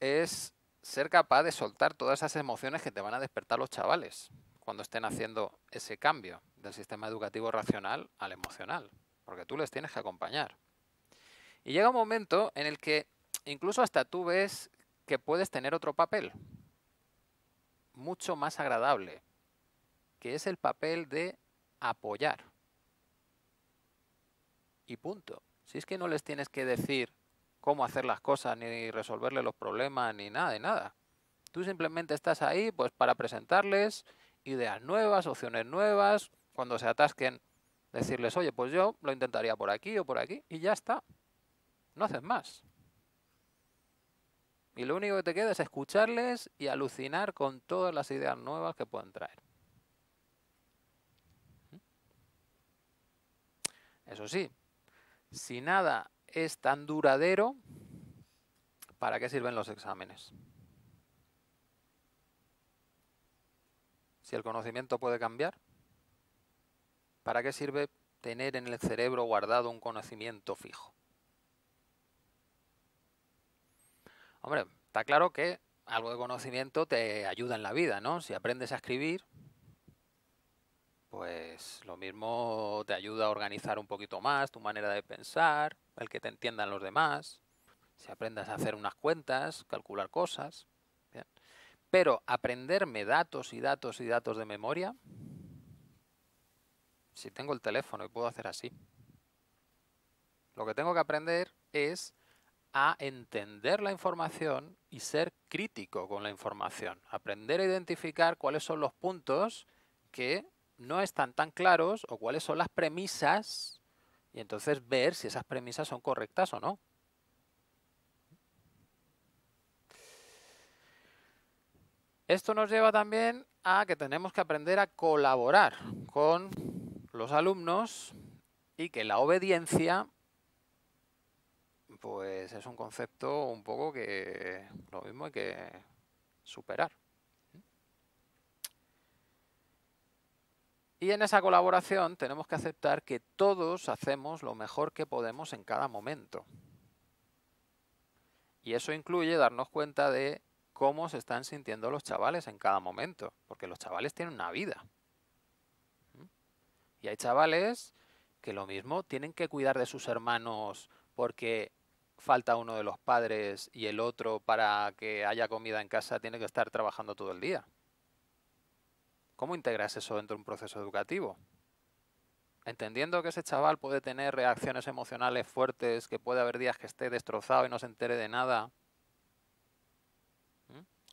es ser capaz de soltar todas esas emociones que te van a despertar los chavales cuando estén haciendo ese cambio del sistema educativo racional al emocional, porque tú les tienes que acompañar. Y llega un momento en el que incluso hasta tú ves que puedes tener otro papel, mucho más agradable, que es el papel de apoyar. Y punto. Si es que no les tienes que decir cómo hacer las cosas, ni resolverles los problemas, ni nada de nada. Tú simplemente estás ahí pues para presentarles ideas nuevas, opciones nuevas, cuando se atasquen, decirles, oye, pues yo lo intentaría por aquí o por aquí, y ya está. No haces más. Y lo único que te queda es escucharles y alucinar con todas las ideas nuevas que pueden traer. Eso sí, si nada es tan duradero, ¿para qué sirven los exámenes? Si el conocimiento puede cambiar, ¿para qué sirve tener en el cerebro guardado un conocimiento fijo? Hombre, está claro que algo de conocimiento te ayuda en la vida, ¿no? Si aprendes a escribir, pues lo mismo te ayuda a organizar un poquito más tu manera de pensar, el que te entiendan los demás. Si aprendes a hacer unas cuentas, calcular cosas. Bien. Pero aprenderme datos y datos y datos de memoria, si tengo el teléfono y puedo hacer así. Lo que tengo que aprender es a entender la información y ser crítico con la información. Aprender a identificar cuáles son los puntos que no están tan claros o cuáles son las premisas y entonces ver si esas premisas son correctas o no. Esto nos lleva también a que tenemos que aprender a colaborar con los alumnos y que la obediencia pues es un concepto un poco que lo mismo hay que superar. Y en esa colaboración tenemos que aceptar que todos hacemos lo mejor que podemos en cada momento. Y eso incluye darnos cuenta de cómo se están sintiendo los chavales en cada momento, porque los chavales tienen una vida. Y hay chavales que lo mismo tienen que cuidar de sus hermanos porque falta uno de los padres y el otro para que haya comida en casa tiene que estar trabajando todo el día. ¿Cómo integras eso dentro de un proceso educativo? Entendiendo que ese chaval puede tener reacciones emocionales fuertes, que puede haber días que esté destrozado y no se entere de nada,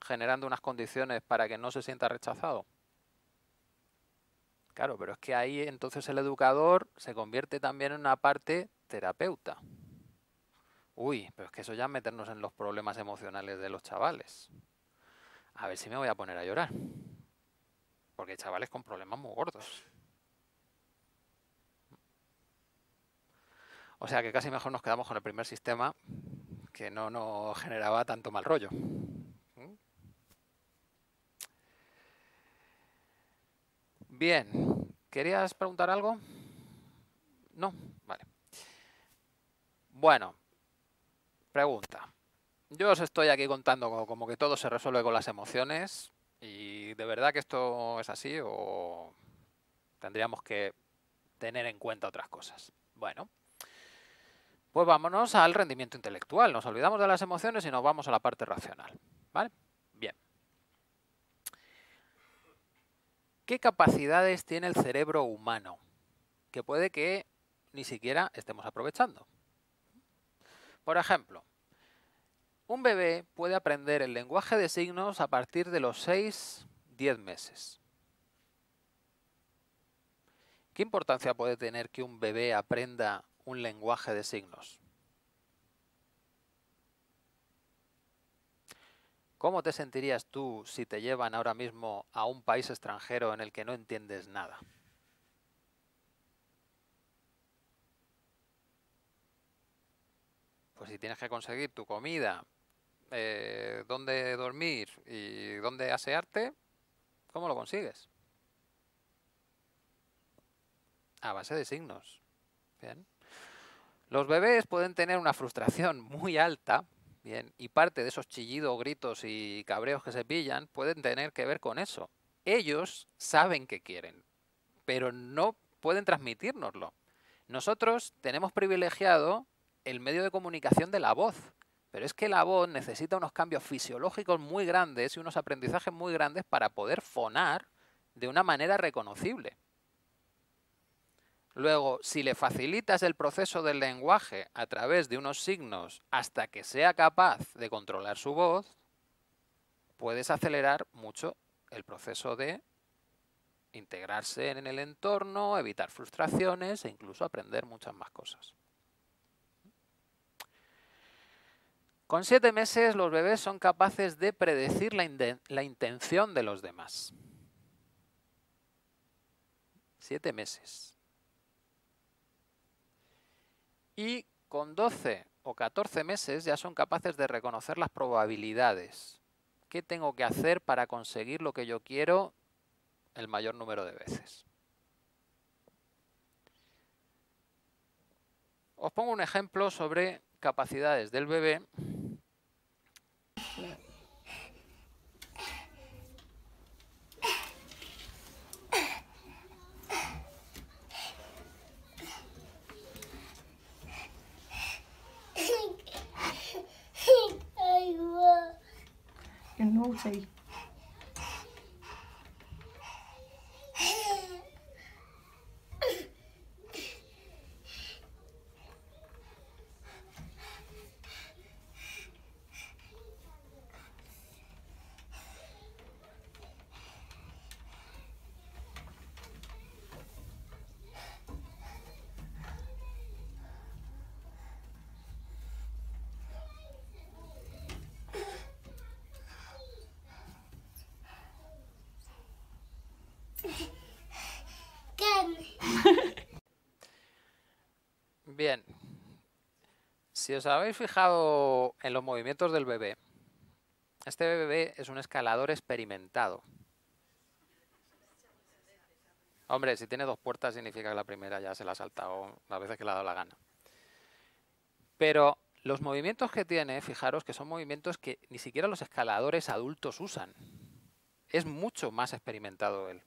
generando unas condiciones para que no se sienta rechazado. Claro, pero es que ahí entonces el educador se convierte también en una parte terapeuta. Uy, pero es que eso ya es meternos en los problemas emocionales de los chavales. A ver si me voy a poner a llorar. Porque hay chavales con problemas muy gordos. O sea que casi mejor nos quedamos con el primer sistema, que no nos generaba tanto mal rollo. Bien, ¿querías preguntar algo? No, vale. Bueno, pregunta. Yo os estoy aquí contando como que todo se resuelve con las emociones y ¿de verdad que esto es así o tendríamos que tener en cuenta otras cosas? Bueno, pues vámonos al rendimiento intelectual. Nos olvidamos de las emociones y nos vamos a la parte racional. ¿Vale? Bien. ¿Qué capacidades tiene el cerebro humano? Que puede que ni siquiera estemos aprovechando. Por ejemplo, un bebé puede aprender el lenguaje de signos a partir de los 6-10 meses. ¿Qué importancia puede tener que un bebé aprenda un lenguaje de signos? ¿Cómo te sentirías tú si te llevan ahora mismo a un país extranjero en el que no entiendes nada? Pues si tienes que conseguir tu comida, dónde dormir y dónde asearte, ¿cómo lo consigues? A base de signos. Bien. Los bebés pueden tener una frustración muy alta, bien, y parte de esos chillidos, gritos y cabreos que se pillan pueden tener que ver con eso. Ellos saben que quieren, pero no pueden transmitírnoslo. Nosotros tenemos privilegiado el medio de comunicación de la voz, pero es que la voz necesita unos cambios fisiológicos muy grandes y unos aprendizajes muy grandes para poder fonar de una manera reconocible. Luego, si le facilitas el proceso del lenguaje a través de unos signos hasta que sea capaz de controlar su voz, puedes acelerar mucho el proceso de integrarse en el entorno, evitar frustraciones e incluso aprender muchas más cosas. Con 7 meses los bebés son capaces de predecir la intención de los demás. 7 meses. Y con 12 o 14 meses ya son capaces de reconocer las probabilidades. ¿Qué tengo que hacer para conseguir lo que yo quiero el mayor número de veces? Os pongo un ejemplo sobre capacidades del bebé. Que no sei. Bien, si os habéis fijado en los movimientos del bebé, este bebé es un escalador experimentado. Hombre, si tiene 2 puertas significa que la primera ya se la ha saltado las veces que le ha dado la gana. Pero los movimientos que tiene, fijaros que son movimientos que ni siquiera los escaladores adultos usan. Es mucho más experimentado él.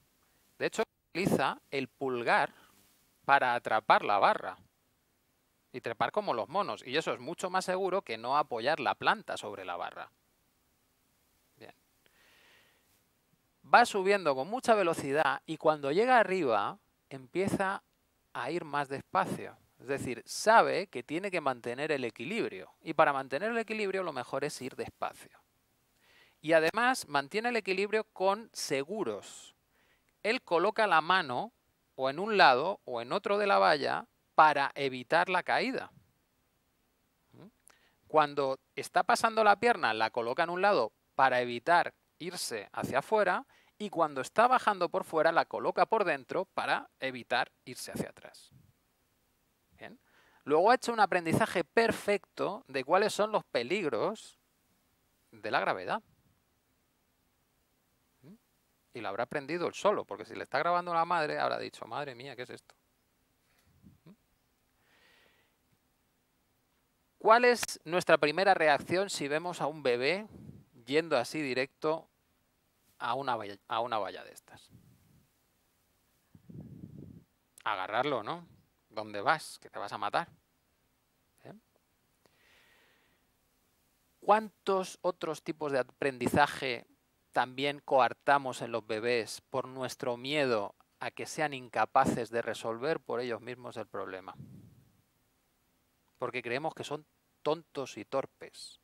De hecho, utiliza el pulgar para atrapar la barra y trepar como los monos. Y eso es mucho más seguro que no apoyar la planta sobre la barra. Bien. Va subiendo con mucha velocidad y cuando llega arriba empieza a ir más despacio. Es decir, sabe que tiene que mantener el equilibrio. Y para mantener el equilibrio lo mejor es ir despacio. Y además mantiene el equilibrio con seguros. Él coloca la mano o en un lado o en otro de la valla para evitar la caída. Cuando está pasando la pierna, la coloca en un lado para evitar irse hacia afuera y cuando está bajando por fuera, la coloca por dentro para evitar irse hacia atrás. Bien. Luego ha hecho un aprendizaje perfecto de cuáles son los peligros de la gravedad. Y lo habrá aprendido él solo, porque si le está grabando la madre, habrá dicho, madre mía, ¿qué es esto? ¿Cuál es nuestra primera reacción si vemos a un bebé yendo así directo a una valla de estas? Agarrarlo, ¿no? ¿Dónde vas? Que te vas a matar. ¿Bien? ¿Cuántos otros tipos de aprendizaje también coartamos en los bebés por nuestro miedo a que sean incapaces de resolver por ellos mismos el problema? Porque creemos que son tontos y torpes.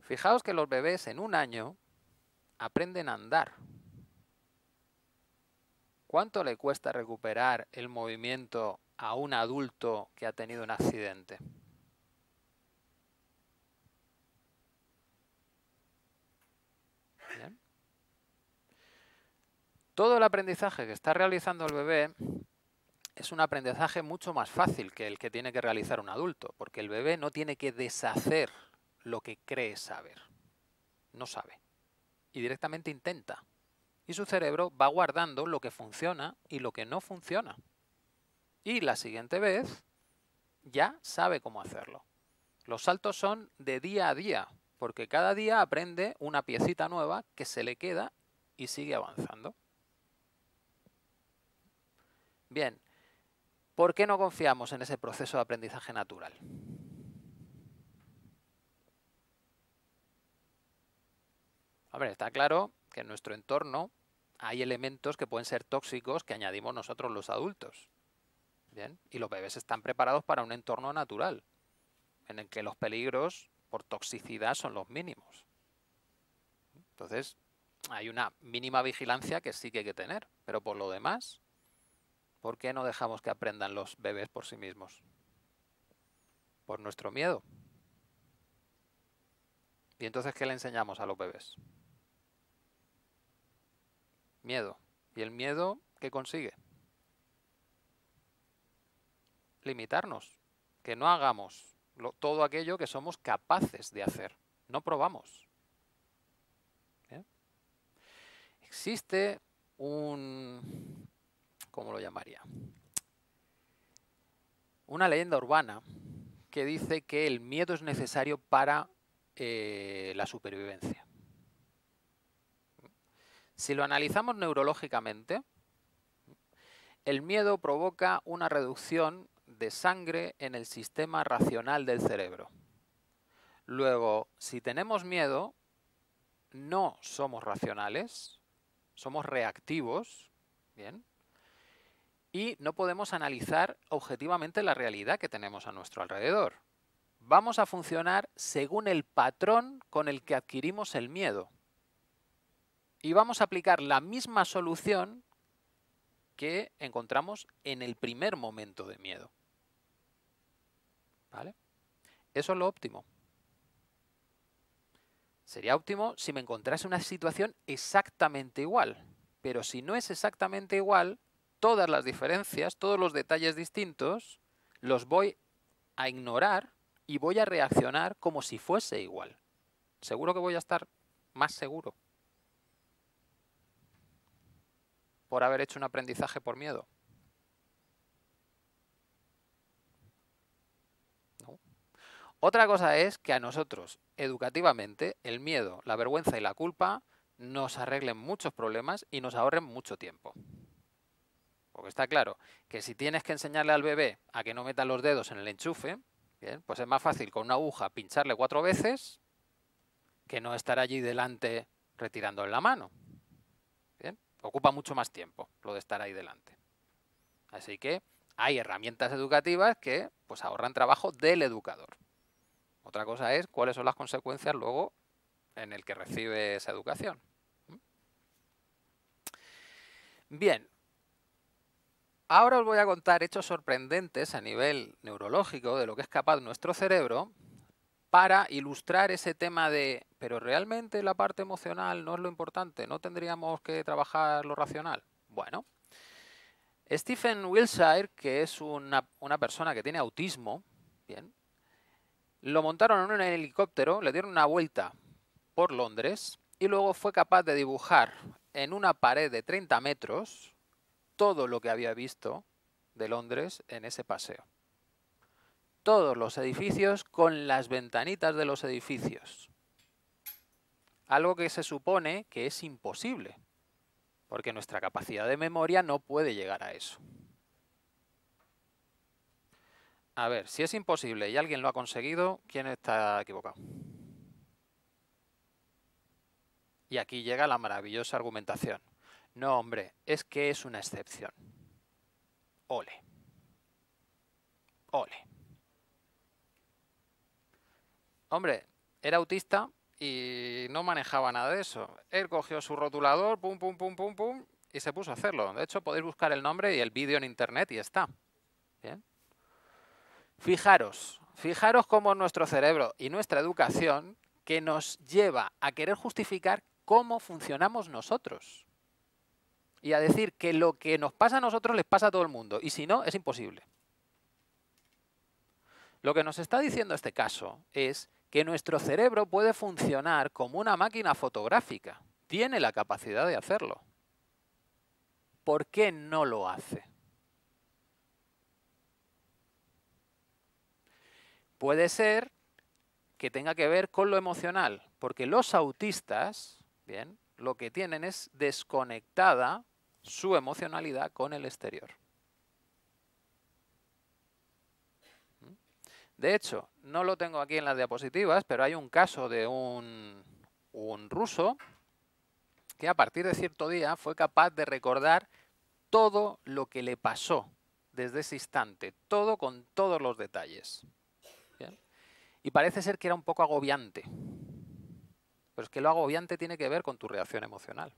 Fijaos que los bebés en un año aprenden a andar. ¿Cuánto le cuesta recuperar el movimiento a un adulto que ha tenido un accidente? Bien. Todo el aprendizaje que está realizando el bebé es un aprendizaje mucho más fácil que el que tiene que realizar un adulto, porque el bebé no tiene que deshacer lo que cree saber. No sabe. Y directamente intenta. Y su cerebro va guardando lo que funciona y lo que no funciona. Y la siguiente vez ya sabe cómo hacerlo. Los saltos son de día a día, porque cada día aprende una piecita nueva que se le queda y sigue avanzando. Bien, ¿por qué no confiamos en ese proceso de aprendizaje natural? Hombre, está claro que en nuestro entorno hay elementos que pueden ser tóxicos que añadimos nosotros los adultos. Bien, y los bebés están preparados para un entorno natural, en el que los peligros por toxicidad son los mínimos. Entonces, hay una mínima vigilancia que sí que hay que tener, pero por lo demás, ¿por qué no dejamos que aprendan los bebés por sí mismos? Por nuestro miedo. ¿Y entonces qué le enseñamos a los bebés? Miedo. ¿Y el miedo qué consigue? Limitarnos. Que no hagamos todo aquello que somos capaces de hacer. No probamos. ¿Bien? Existe un... ¿cómo lo llamaría? Una leyenda urbana que dice que el miedo es necesario para la supervivencia. Si lo analizamos neurológicamente, el miedo provoca una reducción de sangre en el sistema racional del cerebro. Luego, si tenemos miedo, no somos racionales, somos reactivos, ¿bien? Y no podemos analizar objetivamente la realidad que tenemos a nuestro alrededor. Vamos a funcionar según el patrón con el que adquirimos el miedo. Y vamos a aplicar la misma solución que encontramos en el primer momento de miedo. ¿Vale? Eso es lo óptimo. Sería óptimo si me encontrase una situación exactamente igual. Pero si no es exactamente igual, todas las diferencias, todos los detalles distintos, los voy a ignorar y voy a reaccionar como si fuese igual. Seguro que voy a estar más seguro por haber hecho un aprendizaje por miedo. ¿No? Otra cosa es que a nosotros, educativamente, el miedo, la vergüenza y la culpa nos arreglen muchos problemas y nos ahorren mucho tiempo. Porque está claro que si tienes que enseñarle al bebé a que no meta los dedos en el enchufe, bien, pues es más fácil con una aguja pincharle 4 veces que no estar allí delante retirándole la mano. Bien, ocupa mucho más tiempo lo de estar ahí delante. Así que hay herramientas educativas que pues ahorran trabajo del educador. Otra cosa es cuáles son las consecuencias luego en el que recibe esa educación. Bien, ahora os voy a contar hechos sorprendentes a nivel neurológico de lo que es capaz nuestro cerebro para ilustrar ese tema de, pero realmente la parte emocional no es lo importante, no tendríamos que trabajar lo racional. Bueno, Stephen Wilshire, que es una persona que tiene autismo, bien, lo montaron en un helicóptero, le dieron una vuelta por Londres y luego fue capaz de dibujar en una pared de 30 metros todo lo que había visto de Londres en ese paseo. Todos los edificios con las ventanitas de los edificios. Algo que se supone que es imposible, porque nuestra capacidad de memoria no puede llegar a eso. A ver, si es imposible y alguien lo ha conseguido, ¿quién está equivocado? Y aquí llega la maravillosa argumentación. No, hombre, es que es una excepción. Ole. Ole. Hombre, era autista y no manejaba nada de eso. Él cogió su rotulador, pum, pum, pum, pum, pum, y se puso a hacerlo. De hecho, podéis buscar el nombre y el vídeo en internet y está. ¿Bien? Fijaros cómo nuestro cerebro y nuestra educación que nos lleva a querer justificar cómo funcionamos nosotros. Y a decir que lo que nos pasa a nosotros les pasa a todo el mundo. Y si no, es imposible. Lo que nos está diciendo este caso es que nuestro cerebro puede funcionar como una máquina fotográfica. Tiene la capacidad de hacerlo. ¿Por qué no lo hace? Puede ser que tenga que ver con lo emocional, porque los autistas, bien, lo que tienen es desconectada su emocionalidad con el exterior. De hecho, no lo tengo aquí en las diapositivas, pero hay un caso de un ruso que a partir de cierto día fue capaz de recordar todo lo que le pasó desde ese instante, todo con todos los detalles. ¿Bien? Y parece ser que era un poco agobiante. Pero es que lo agobiante tiene que ver con tu reacción emocional.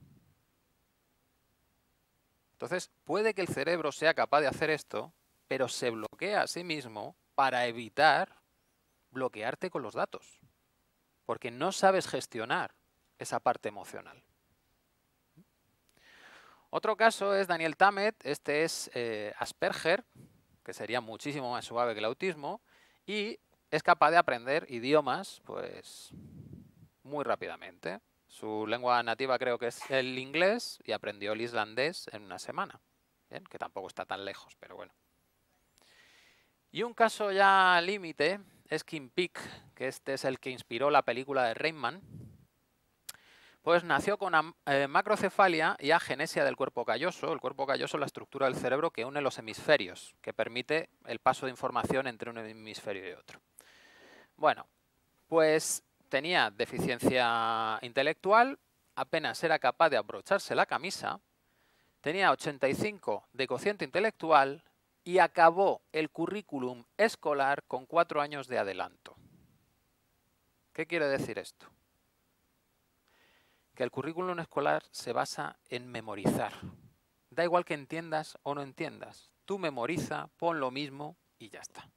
Entonces, puede que el cerebro sea capaz de hacer esto, pero se bloquea a sí mismo para evitar bloquearte con los datos. Porque no sabes gestionar esa parte emocional. Otro caso es Daniel Tammet, este es Asperger, que sería muchísimo más suave que el autismo, y es capaz de aprender idiomas, pues, muy rápidamente. Su lengua nativa creo que es el inglés y aprendió el islandés en una semana. Bien, que tampoco está tan lejos, pero bueno. Y un caso ya límite es Kim Peek, que este es el que inspiró la película de Rain Man. Pues nació con macrocefalia y agenesia del cuerpo calloso. El cuerpo calloso es la estructura del cerebro que une los hemisferios, que permite el paso de información entre un hemisferio y otro. Bueno, pues tenía deficiencia intelectual, apenas era capaz de abrocharse la camisa, tenía 85 de cociente intelectual y acabó el currículum escolar con 4 años de adelanto. ¿Qué quiere decir esto? Que el currículum escolar se basa en memorizar. Da igual que entiendas o no entiendas. Tú memoriza, pon lo mismo y ya está.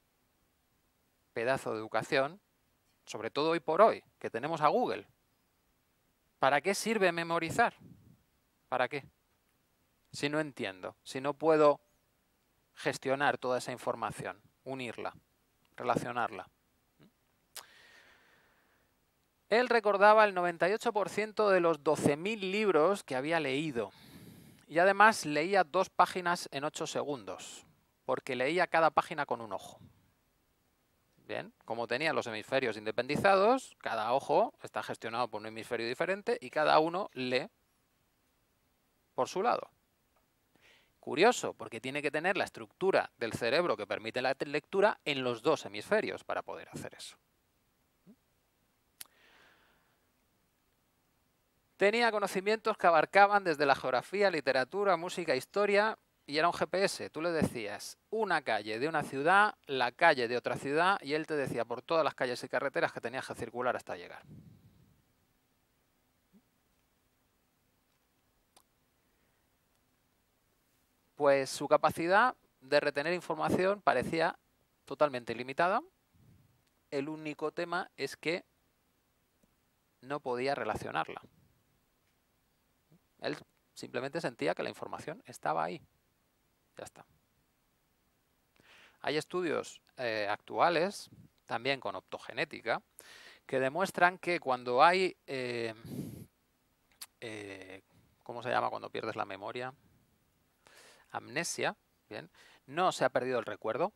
Pedazo de educación, sobre todo hoy por hoy, que tenemos a Google. ¿Para qué sirve memorizar? ¿Para qué? Si no entiendo, si no puedo gestionar toda esa información, unirla, relacionarla. Él recordaba el 98% de los 12.000 libros que había leído. Y además leía 2 páginas en 8 segundos, porque leía cada página con un ojo. Bien, como tenía los hemisferios independizados, cada ojo está gestionado por un hemisferio diferente y cada uno lee por su lado. Curioso, porque tiene que tener la estructura del cerebro que permite la lectura en los 2 hemisferios para poder hacer eso. Tenía conocimientos que abarcaban desde la geografía, literatura, música, historia, y era un GPS. Tú le decías una calle de una ciudad, la calle de otra ciudad, y él te decía por todas las calles y carreteras que tenías que circular hasta llegar. Pues su capacidad de retener información parecía totalmente limitada. El único tema es que no podía relacionarla. Él simplemente sentía que la información estaba ahí. Ya está. Hay estudios actuales, también con optogenética, que demuestran que cuando hay, ¿cómo se llama cuando pierdes la memoria? Amnesia, ¿bien? No se ha perdido el recuerdo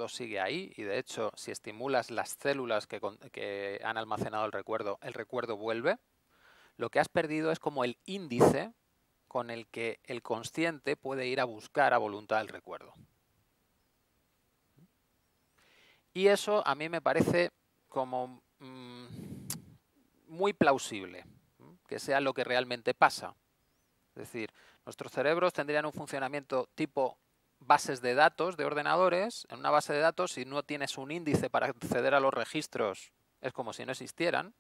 sigue ahí y de hecho si estimulas las células que han almacenado el recuerdo vuelve. Lo que has perdido es como el índice con el que el consciente puede ir a buscar a voluntad el recuerdo. Y eso a mí me parece como muy plausible, que sea lo que realmente pasa. Es decir, nuestros cerebros tendrían un funcionamiento tipo bases de datos de ordenadores. En una base de datos, si no tienes un índice para acceder a los registros, es como si no existieran.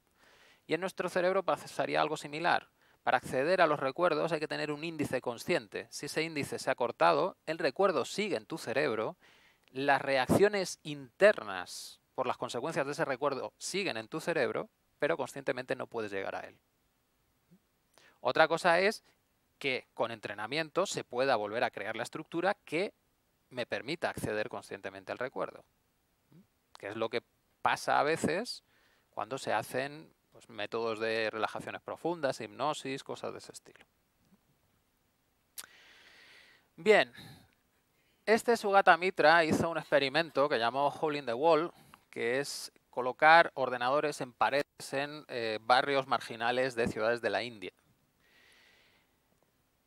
Y en nuestro cerebro pasaría algo similar. Para acceder a los recuerdos hay que tener un índice consciente. Si ese índice se ha cortado, el recuerdo sigue en tu cerebro, las reacciones internas por las consecuencias de ese recuerdo siguen en tu cerebro, pero conscientemente no puedes llegar a él. Otra cosa es que con entrenamiento se pueda volver a crear la estructura que me permita acceder conscientemente al recuerdo, que es lo que pasa a veces cuando se hacen pues, métodos de relajaciones profundas, hipnosis, cosas de ese estilo. Bien, este Sugata Mitra hizo un experimento que llamó Hole in the Wall, que es colocar ordenadores en paredes en barrios marginales de ciudades de la India.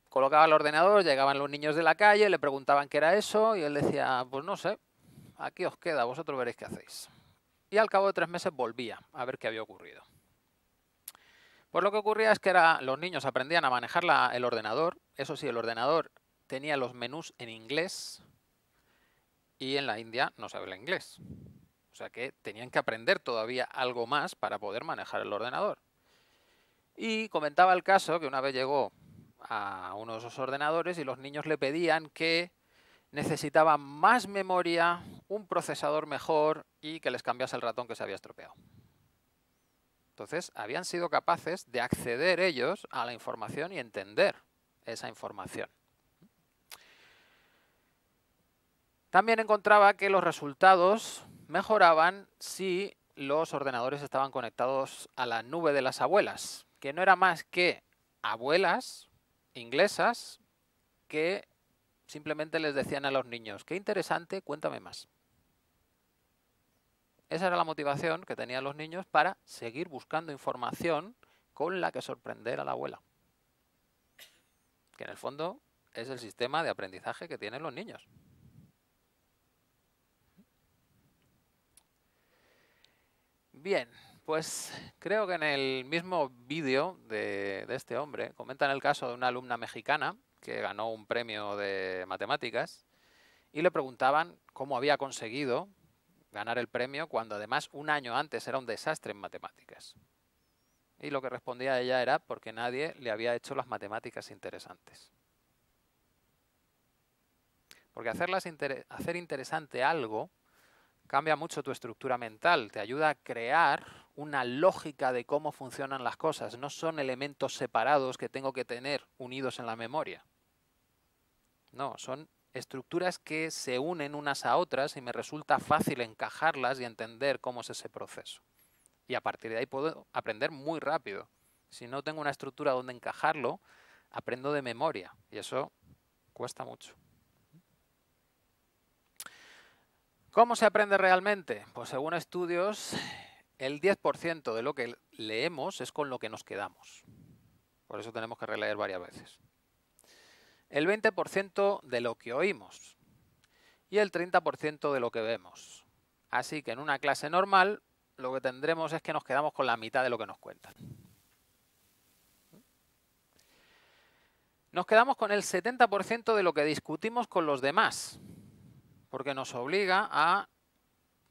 Colocaba el ordenador, llegaban los niños de la calle, le preguntaban qué era eso y él decía, pues no sé, aquí os queda, vosotros veréis qué hacéis. Y al cabo de 3 meses volvía a ver qué había ocurrido. Pues lo que ocurría es que los niños aprendían a manejar el ordenador. Eso sí, el ordenador tenía los menús en inglés y en la India no se habla inglés. O sea que tenían que aprender todavía algo más para poder manejar el ordenador. Y comentaba el caso que una vez llegó a uno de esos ordenadores y los niños le pedían que necesitaban más memoria, un procesador mejor y que les cambiase el ratón que se había estropeado. Entonces, habían sido capaces de acceder ellos a la información y entender esa información. También encontraba que los resultados mejoraban si los ordenadores estaban conectados a la nube de las abuelas, que no era más que abuelas inglesas que simplemente les decían a los niños, qué interesante, cuéntame más. Esa era la motivación que tenían los niños para seguir buscando información con la que sorprender a la abuela. Que en el fondo es el sistema de aprendizaje que tienen los niños. Bien, pues creo que en el mismo vídeo de este hombre comentan el caso de una alumna mexicana que ganó un premio de matemáticas y le preguntaban cómo había conseguido ganar el premio cuando además un año antes era un desastre en matemáticas. Y lo que respondía ella era porque nadie le había hecho las matemáticas interesantes. Porque hacer interesante algo cambia mucho tu estructura mental, te ayuda a crear una lógica de cómo funcionan las cosas. No son elementos separados que tengo que tener unidos en la memoria. No, son estructuras que se unen unas a otras y me resulta fácil encajarlas y entender cómo es ese proceso. Y a partir de ahí puedo aprender muy rápido. Si no tengo una estructura donde encajarlo, aprendo de memoria y eso cuesta mucho. ¿Cómo se aprende realmente? Pues según estudios, el 10% de lo que leemos es con lo que nos quedamos. Por eso tenemos que releer varias veces. El 20% de lo que oímos y el 30% de lo que vemos. Así que en una clase normal lo que tendremos es que nos quedamos con la mitad de lo que nos cuentan. Nos quedamos con el 70% de lo que discutimos con los demás, porque nos obliga a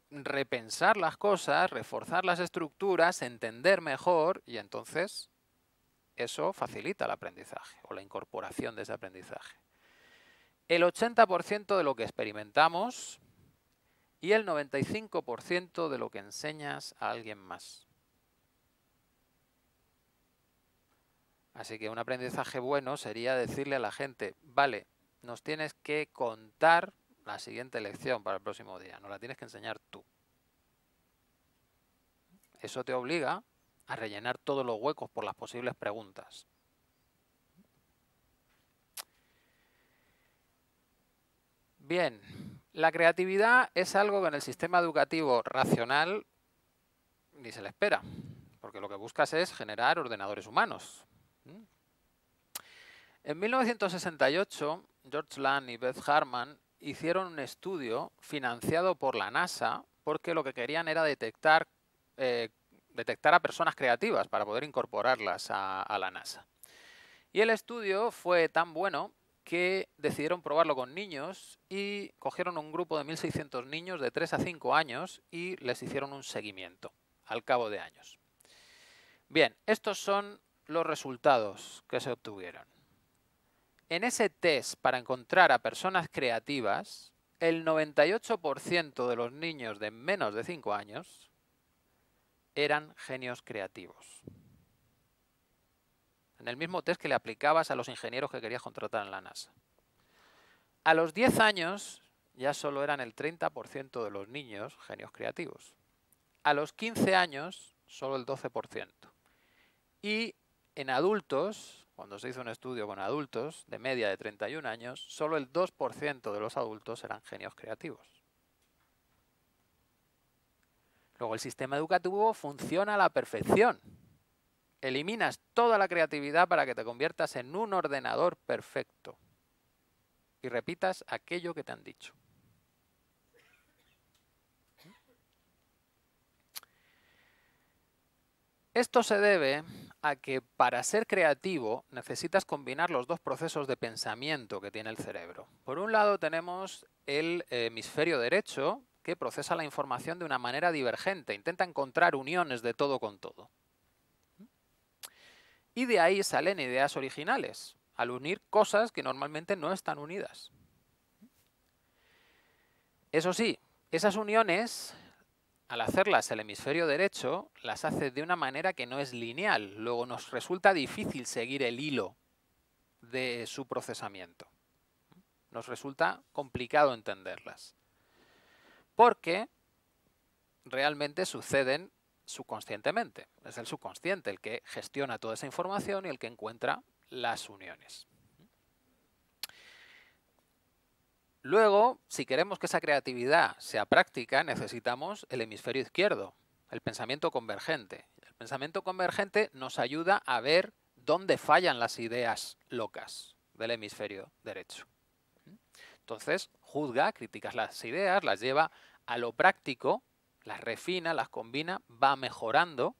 repensar las cosas, reforzar las estructuras, entender mejor y entonces eso facilita el aprendizaje o la incorporación de ese aprendizaje. El 80% de lo que experimentamos y el 95% de lo que enseñas a alguien más. Así que un aprendizaje bueno sería decirle a la gente, vale, nos tienes que contar la siguiente lección para el próximo día, nos la tienes que enseñar tú. Eso te obliga a rellenar todos los huecos por las posibles preguntas. Bien, la creatividad es algo que en el sistema educativo racional ni se le espera, porque lo que buscas es generar ordenadores humanos. En 1968, George Land y Beth Harman hicieron un estudio financiado por la NASA porque lo que querían era detectar a personas creativas para poder incorporarlas a la NASA. Y el estudio fue tan bueno que decidieron probarlo con niños y cogieron un grupo de 1.600 niños de 3 a 5 años y les hicieron un seguimiento al cabo de años. Bien, estos son los resultados que se obtuvieron. En ese test para encontrar a personas creativas, el 98% de los niños de menos de 5 años eran genios creativos. En el mismo test que le aplicabas a los ingenieros que querías contratar en la NASA. A los 10 años ya solo eran el 30% de los niños genios creativos. A los 15 años, solo el 12%. Y en adultos, cuando se hizo un estudio con adultos de media de 31 años, solo el 2% de los adultos eran genios creativos. Luego el sistema educativo funciona a la perfección. Eliminas toda la creatividad para que te conviertas en un ordenador perfecto. Y repitas aquello que te han dicho. Esto se debe a que para ser creativo necesitas combinar los dos procesos de pensamiento que tiene el cerebro. Por un lado tenemos el hemisferio derecho, que procesa la información de una manera divergente, intenta encontrar uniones de todo con todo. Y de ahí salen ideas originales, al unir cosas que normalmente no están unidas. Eso sí, esas uniones, al hacerlas el hemisferio derecho, las hace de una manera que no es lineal. Luego nos resulta difícil seguir el hilo de su procesamiento. Nos resulta complicado entenderlas. Porque realmente suceden subconscientemente. Es el subconsciente el que gestiona toda esa información y el que encuentra las uniones. Luego, si queremos que esa creatividad sea práctica, necesitamos el hemisferio izquierdo, el pensamiento convergente. El pensamiento convergente nos ayuda a ver dónde fallan las ideas locas del hemisferio derecho. Entonces, juzga, critica las ideas, las lleva a lo práctico, las refina, las combina, va mejorando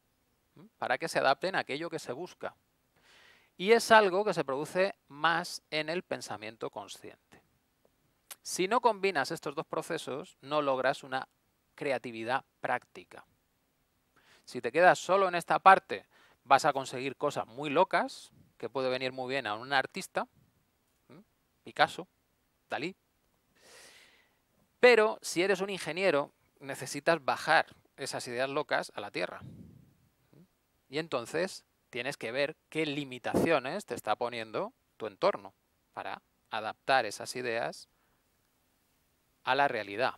para que se adapten a aquello que se busca. Y es algo que se produce más en el pensamiento consciente. Si no combinas estos dos procesos, no logras una creatividad práctica. Si te quedas solo en esta parte, vas a conseguir cosas muy locas, que puede venir muy bien a un artista, Picasso, Dalí. Pero si eres un ingeniero, necesitas bajar esas ideas locas a la tierra. Y entonces tienes que ver qué limitaciones te está poniendo tu entorno para adaptar esas ideas a la realidad.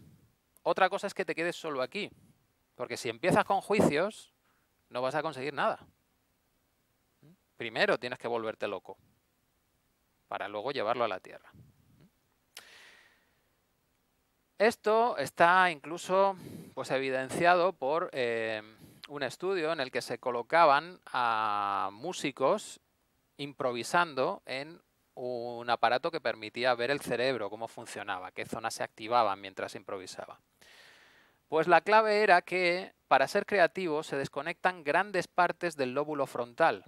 Otra cosa es que te quedes solo aquí, porque si empiezas con juicios, no vas a conseguir nada. Primero tienes que volverte loco, para luego llevarlo a la tierra. Esto está incluso evidenciado por un estudio en el que se colocaban a músicos improvisando en un aparato que permitía ver el cerebro, cómo funcionaba, qué zonas se activaban mientras improvisaba. Pues la clave era que para ser creativo se desconectan grandes partes del lóbulo frontal,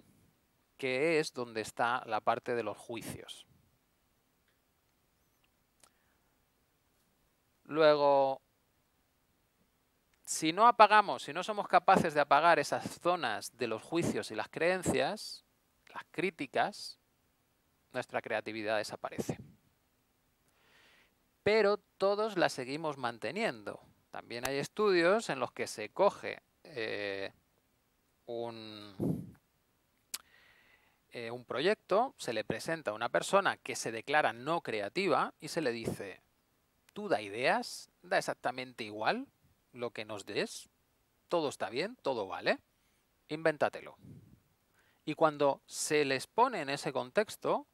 que es donde está la parte de los juicios. Luego, si no somos capaces de apagar esas zonas de los juicios y las creencias, las críticas, nuestra creatividad desaparece. Pero todos la seguimos manteniendo. También hay estudios en los que se coge un proyecto, se le presenta a una persona que se declara no creativa y se le dice, ¿tú da ideas? ¿Da exactamente igual lo que nos des? ¿Todo está bien? ¿Todo vale? Invéntatelo. Y cuando se les pone en ese contexto,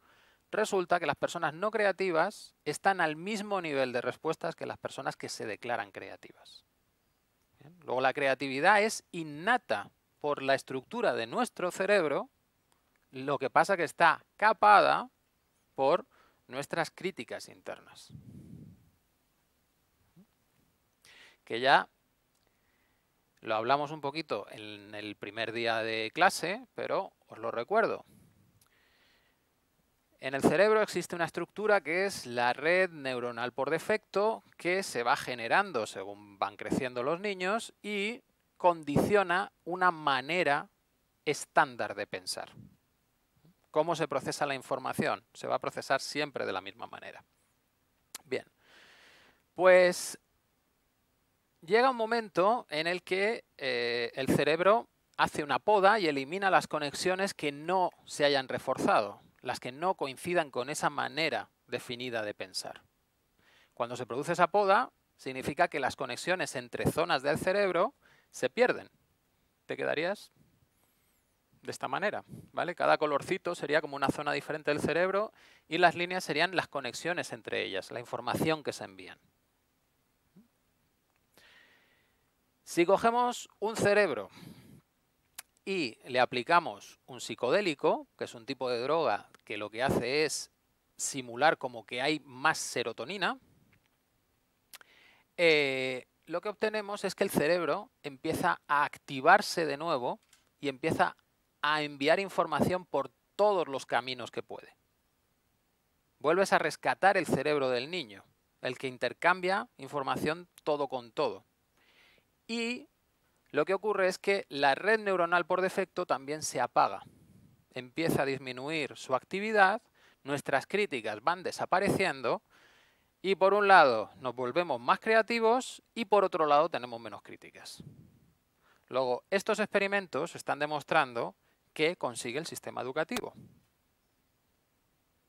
resulta que las personas no creativas están al mismo nivel de respuestas que las personas que se declaran creativas. Bien. Luego la creatividad es innata por la estructura de nuestro cerebro, lo que pasa que está capada por nuestras críticas internas. Que ya lo hablamos un poquito en el primer día de clase, pero os lo recuerdo. En el cerebro existe una estructura que es la red neuronal por defecto, que se va generando según van creciendo los niños y condiciona una manera estándar de pensar. ¿Cómo se procesa la información? Se va a procesar siempre de la misma manera. Bien, pues llega un momento en el que el cerebro hace una poda y elimina las conexiones que no se hayan reforzado, las que no coincidan con esa manera definida de pensar. Cuando se produce esa poda, significa que las conexiones entre zonas del cerebro se pierden. ¿Te quedarías de esta manera? ¿Vale? Cada colorcito sería como una zona diferente del cerebro y las líneas serían las conexiones entre ellas, la información que se envían. Si cogemos un cerebro y le aplicamos un psicodélico, que es un tipo de droga que lo que hace es simular como que hay más serotonina, lo que obtenemos es que el cerebro empieza a activarse de nuevo y empieza a enviar información por todos los caminos que puede. Vuelves a rescatar el cerebro del niño, el que intercambia información todo con todo. Y lo que ocurre es que la red neuronal por defecto también se apaga. Empieza a disminuir su actividad, nuestras críticas van desapareciendo y por un lado nos volvemos más creativos y por otro lado tenemos menos críticas. Luego, estos experimentos están demostrando que consigue el sistema educativo.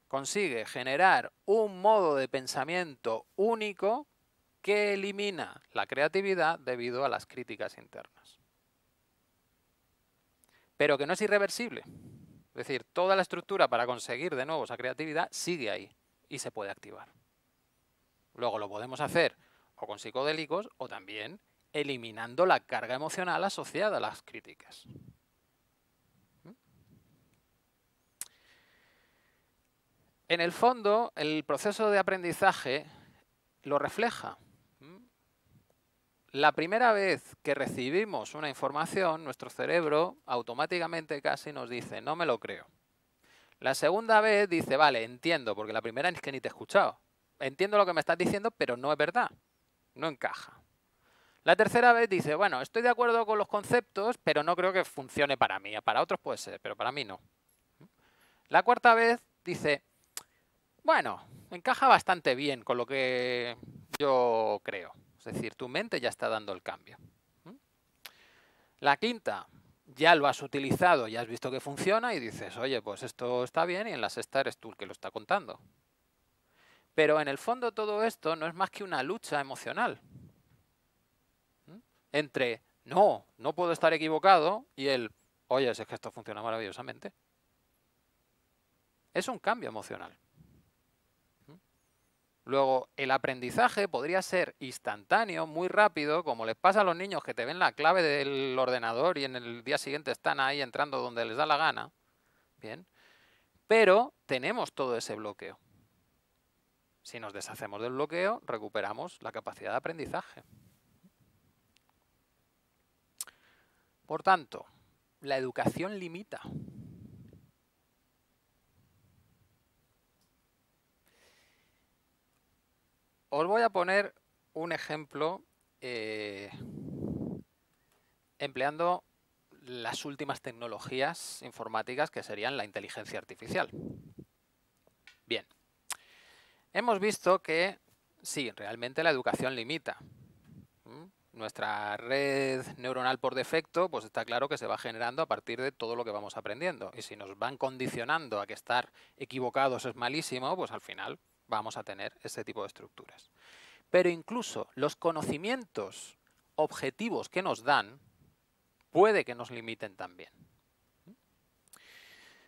Consigue generar un modo de pensamiento único que elimina la creatividad debido a las críticas internas. Pero que no es irreversible. Es decir, toda la estructura para conseguir de nuevo esa creatividad sigue ahí y se puede activar. Luego lo podemos hacer o con psicodélicos o también eliminando la carga emocional asociada a las críticas. En el fondo, el proceso de aprendizaje lo refleja. La primera vez que recibimos una información, nuestro cerebro automáticamente casi nos dice, no me lo creo. La segunda vez dice, vale, entiendo, porque la primera es que ni te he escuchado. Entiendo lo que me estás diciendo, pero no es verdad. No encaja. La tercera vez dice, bueno, estoy de acuerdo con los conceptos, pero no creo que funcione para mí. Para otros puede ser, pero para mí no. La cuarta vez dice, bueno, encaja bastante bien con lo que yo creo. Es decir, tu mente ya está dando el cambio. La quinta, ya lo has utilizado, ya has visto que funciona y dices, oye, pues esto está bien, y en la sexta eres tú el que lo está contando. Pero en el fondo todo esto no es más que una lucha emocional. Entre, no puedo estar equivocado, y el, oye, es que esto funciona maravillosamente. Es un cambio emocional. Luego, el aprendizaje podría ser instantáneo, muy rápido, como les pasa a los niños que te ven la clave del ordenador y en el día siguiente están ahí entrando donde les da la gana. Bien. Pero tenemos todo ese bloqueo. Si nos deshacemos del bloqueo, recuperamos la capacidad de aprendizaje. Por tanto, la educación limita. Os voy a poner un ejemplo empleando las últimas tecnologías informáticas que serían la inteligencia artificial. Bien, hemos visto que sí, realmente la educación limita. Nuestra red neuronal por defecto, pues está claro que se va generando a partir de todo lo que vamos aprendiendo. Y si nos van condicionando a que estar equivocados es malísimo, pues al final vamos a tener ese tipo de estructuras. Pero incluso los conocimientos objetivos que nos dan, puede que nos limiten también.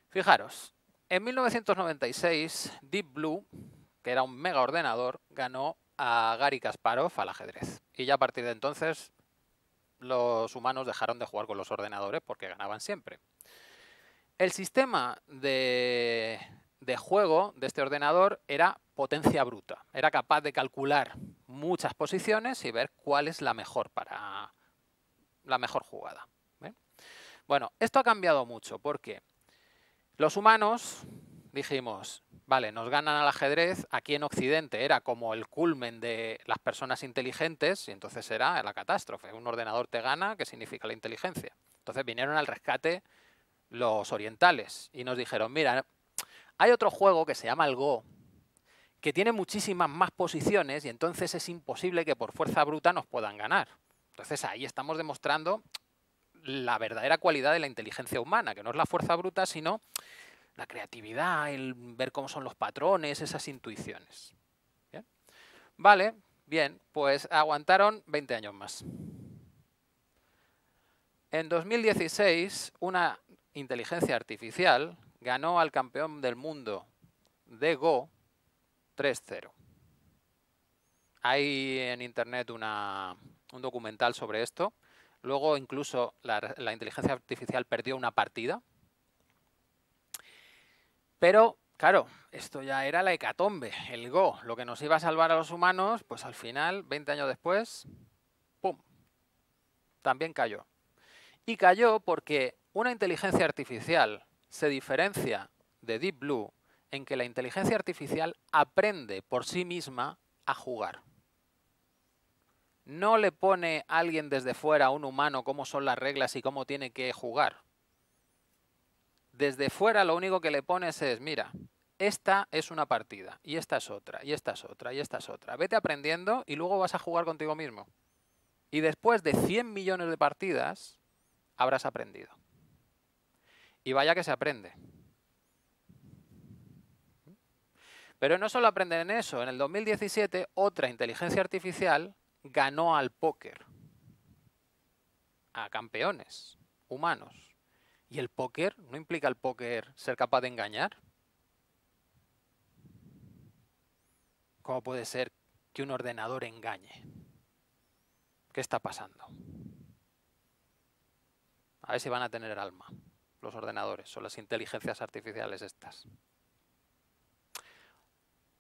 Fijaros, en 1996 Deep Blue, que era un mega ordenador, ganó a Garry Kasparov al ajedrez. Y ya a partir de entonces los humanos dejaron de jugar con los ordenadores porque ganaban siempre. El sistema de juego de este ordenador era potencia bruta. Era capaz de calcular muchas posiciones y ver cuál es la mejor para la mejor jugada. ¿Ven? Bueno, esto ha cambiado mucho porque los humanos dijimos, vale, nos ganan al ajedrez, aquí en Occidente era como el culmen de las personas inteligentes y entonces era la catástrofe. Un ordenador te gana, ¿qué significa la inteligencia? Entonces vinieron al rescate los orientales, y nos dijeron, mira, hay otro juego que se llama el Go, que tiene muchísimas más posiciones y entonces es imposible que por fuerza bruta nos puedan ganar. Entonces ahí estamos demostrando la verdadera cualidad de la inteligencia humana, que no es la fuerza bruta, sino la creatividad, el ver cómo son los patrones, esas intuiciones. ¿Bien? Vale, bien, pues aguantaron 20 años más. En 2016, una inteligencia artificial ganó al campeón del mundo de Go 3-0. Hay en internet un documental sobre esto. Luego incluso la inteligencia artificial perdió una partida. Pero, claro, esto ya era la hecatombe, el Go. Lo que nos iba a salvar a los humanos, pues al final, 20 años después, ¡pum!, también cayó. Y cayó porque una inteligencia artificial se diferencia de Deep Blue en que la inteligencia artificial aprende por sí misma a jugar. No le pone a alguien desde fuera, a un humano, cómo son las reglas y cómo tiene que jugar. Desde fuera lo único que le pones es, mira, esta es una partida, y esta es otra, y esta es otra, y esta es otra. Vete aprendiendo y luego vas a jugar contigo mismo. Y después de 100 millones de partidas, habrás aprendido. Y vaya que se aprende. Pero no solo aprenden en eso. En el 2017, otra inteligencia artificial ganó al póker. A campeones humanos. ¿Y el póker? ¿No implica el póker ser capaz de engañar? ¿Cómo puede ser que un ordenador engañe? ¿Qué está pasando? A ver si van a tener alma los ordenadores o las inteligencias artificiales estas.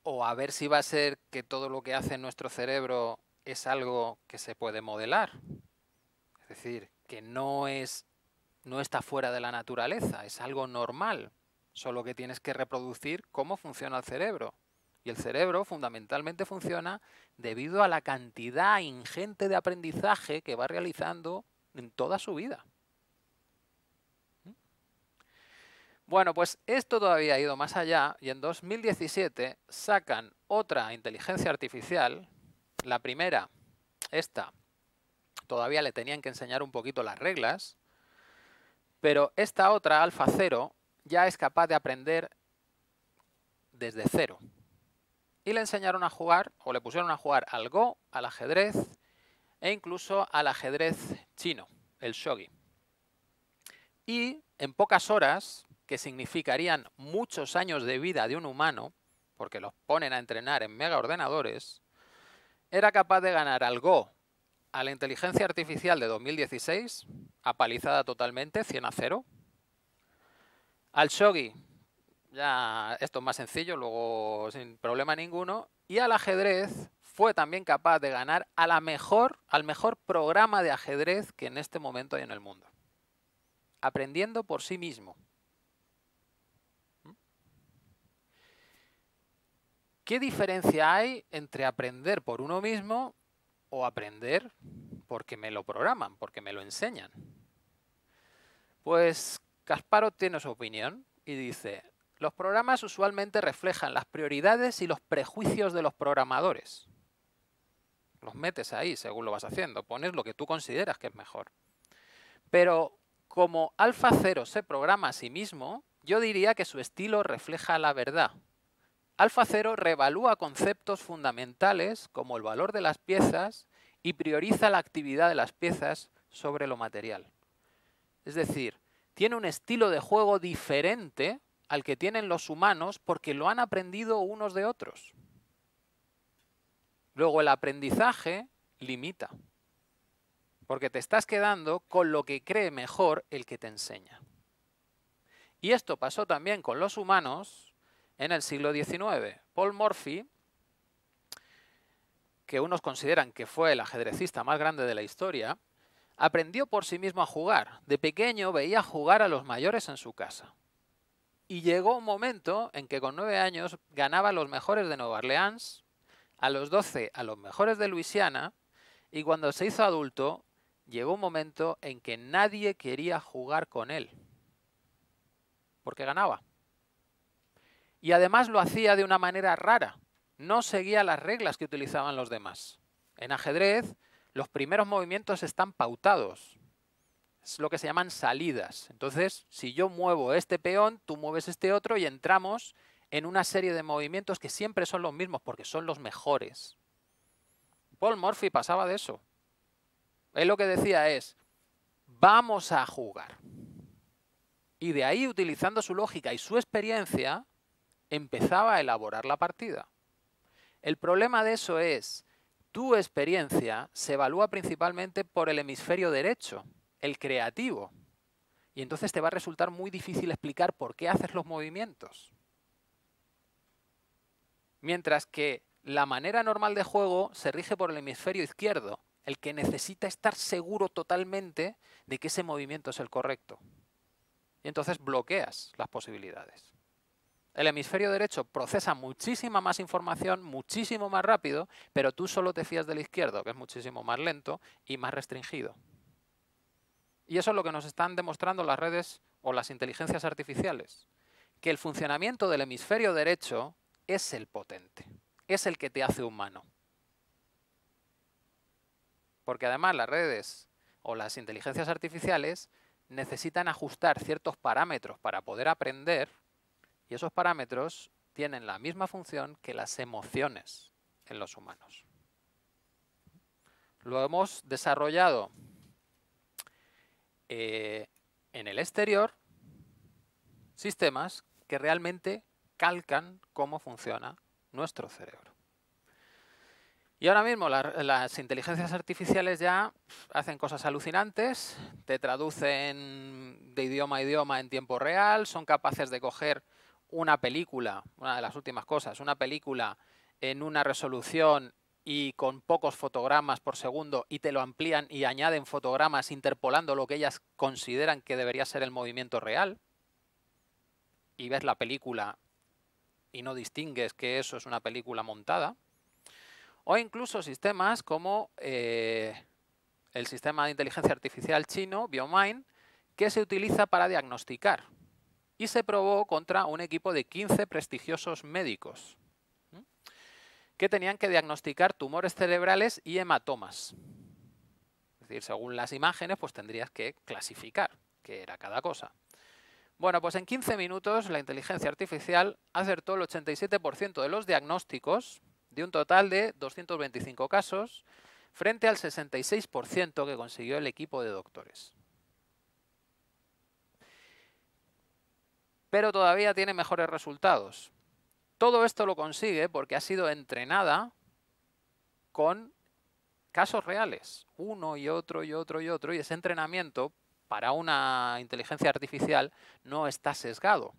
O a ver si va a ser que todo lo que hace nuestro cerebro es algo que se puede modelar. Es decir, que no está fuera de la naturaleza, es algo normal. Solo que tienes que reproducir cómo funciona el cerebro. Y el cerebro fundamentalmente funciona debido a la cantidad ingente de aprendizaje que va realizando en toda su vida. Bueno, pues esto todavía ha ido más allá y en 2017 sacan otra inteligencia artificial. La primera, esta, todavía le tenían que enseñar un poquito las reglas, pero esta otra, AlphaZero, ya es capaz de aprender desde cero. Y le enseñaron a jugar, o le pusieron a jugar al Go, al ajedrez e incluso al ajedrez chino, el shogi. Y en pocas horas, que significarían muchos años de vida de un humano, porque los ponen a entrenar en megaordenadores, era capaz de ganar al Go, a la inteligencia artificial de 2016, apalizada totalmente, 100-0. Al shogi, ya esto es más sencillo, luego sin problema ninguno. Y al ajedrez fue también capaz de ganar al mejor programa de ajedrez que en este momento hay en el mundo. Aprendiendo por sí mismo. ¿Qué diferencia hay entre aprender por uno mismo o aprender porque me lo programan, porque me lo enseñan? Pues Kasparov tiene su opinión y dice: los programas usualmente reflejan las prioridades y los prejuicios de los programadores. Los metes ahí según lo vas haciendo, pones lo que tú consideras que es mejor. Pero como AlphaZero se programa a sí mismo, yo diría que su estilo refleja la verdad. AlphaZero reevalúa conceptos fundamentales como el valor de las piezas y prioriza la actividad de las piezas sobre lo material. Es decir, tiene un estilo de juego diferente al que tienen los humanos porque lo han aprendido unos de otros. Luego el aprendizaje limita, porque te estás quedando con lo que cree mejor el que te enseña. Y esto pasó también con los humanos en el siglo XIX. Paul Morphy, que unos consideran que fue el ajedrecista más grande de la historia, aprendió por sí mismo a jugar. De pequeño veía jugar a los mayores en su casa. Y llegó un momento en que con 9 años ganaba a los mejores de Nueva Orleans, a los 12 a los mejores de Luisiana, y cuando se hizo adulto, llegó un momento en que nadie quería jugar con él. porque ganaba. Y además lo hacía de una manera rara. No seguía las reglas que utilizaban los demás. En ajedrez, los primeros movimientos están pautados. Es lo que se llaman salidas. Entonces, si yo muevo este peón, tú mueves este otro y entramos en una serie de movimientos que siempre son los mismos porque son los mejores. Paul Morphy pasaba de eso. Él lo que decía es, vamos a jugar. Y de ahí, utilizando su lógica y su experiencia, empezaba a elaborar la partida. El problema de eso es, tu experiencia se evalúa principalmente por el hemisferio derecho, el creativo. Y entonces te va a resultar muy difícil explicar por qué haces los movimientos. Mientras que la manera normal de juego se rige por el hemisferio izquierdo, el que necesita estar seguro totalmente de que ese movimiento es el correcto. Y entonces bloqueas las posibilidades. El hemisferio derecho procesa muchísima más información, muchísimo más rápido, pero tú solo te fías del izquierdo, que es muchísimo más lento y más restringido. Y eso es lo que nos están demostrando las redes o las inteligencias artificiales, que el funcionamiento del hemisferio derecho es el potente, es el que te hace humano. Porque además las redes o las inteligencias artificiales necesitan ajustar ciertos parámetros para poder aprender, y esos parámetros tienen la misma función que las emociones en los humanos. Lo hemos desarrollado en el exterior, sistemas que realmente calcan cómo funciona nuestro cerebro. Y ahora mismo las inteligencias artificiales ya hacen cosas alucinantes, te traducen de idioma a idioma en tiempo real, son capaces de coger una película, una de las últimas cosas, una película en una resolución y con pocos fotogramas por segundo y te lo amplían y añaden fotogramas interpolando lo que ellas consideran que debería ser el movimiento real. Y ves la película y no distingues que eso es una película montada. O incluso sistemas como el sistema de inteligencia artificial chino, BioMind, que se utiliza para diagnosticar. Y se probó contra un equipo de 15 prestigiosos médicos que tenían que diagnosticar tumores cerebrales y hematomas. Es decir, según las imágenes, pues tendrías que clasificar qué era cada cosa. Bueno, pues en 15 minutos la inteligencia artificial acertó el 87% de los diagnósticos de un total de 225 casos frente al 66% que consiguió el equipo de doctores. Pero todavía tiene mejores resultados. Todo esto lo consigue porque ha sido entrenada con casos reales, uno y otro y otro y otro, y ese entrenamiento para una inteligencia artificial no está sesgado.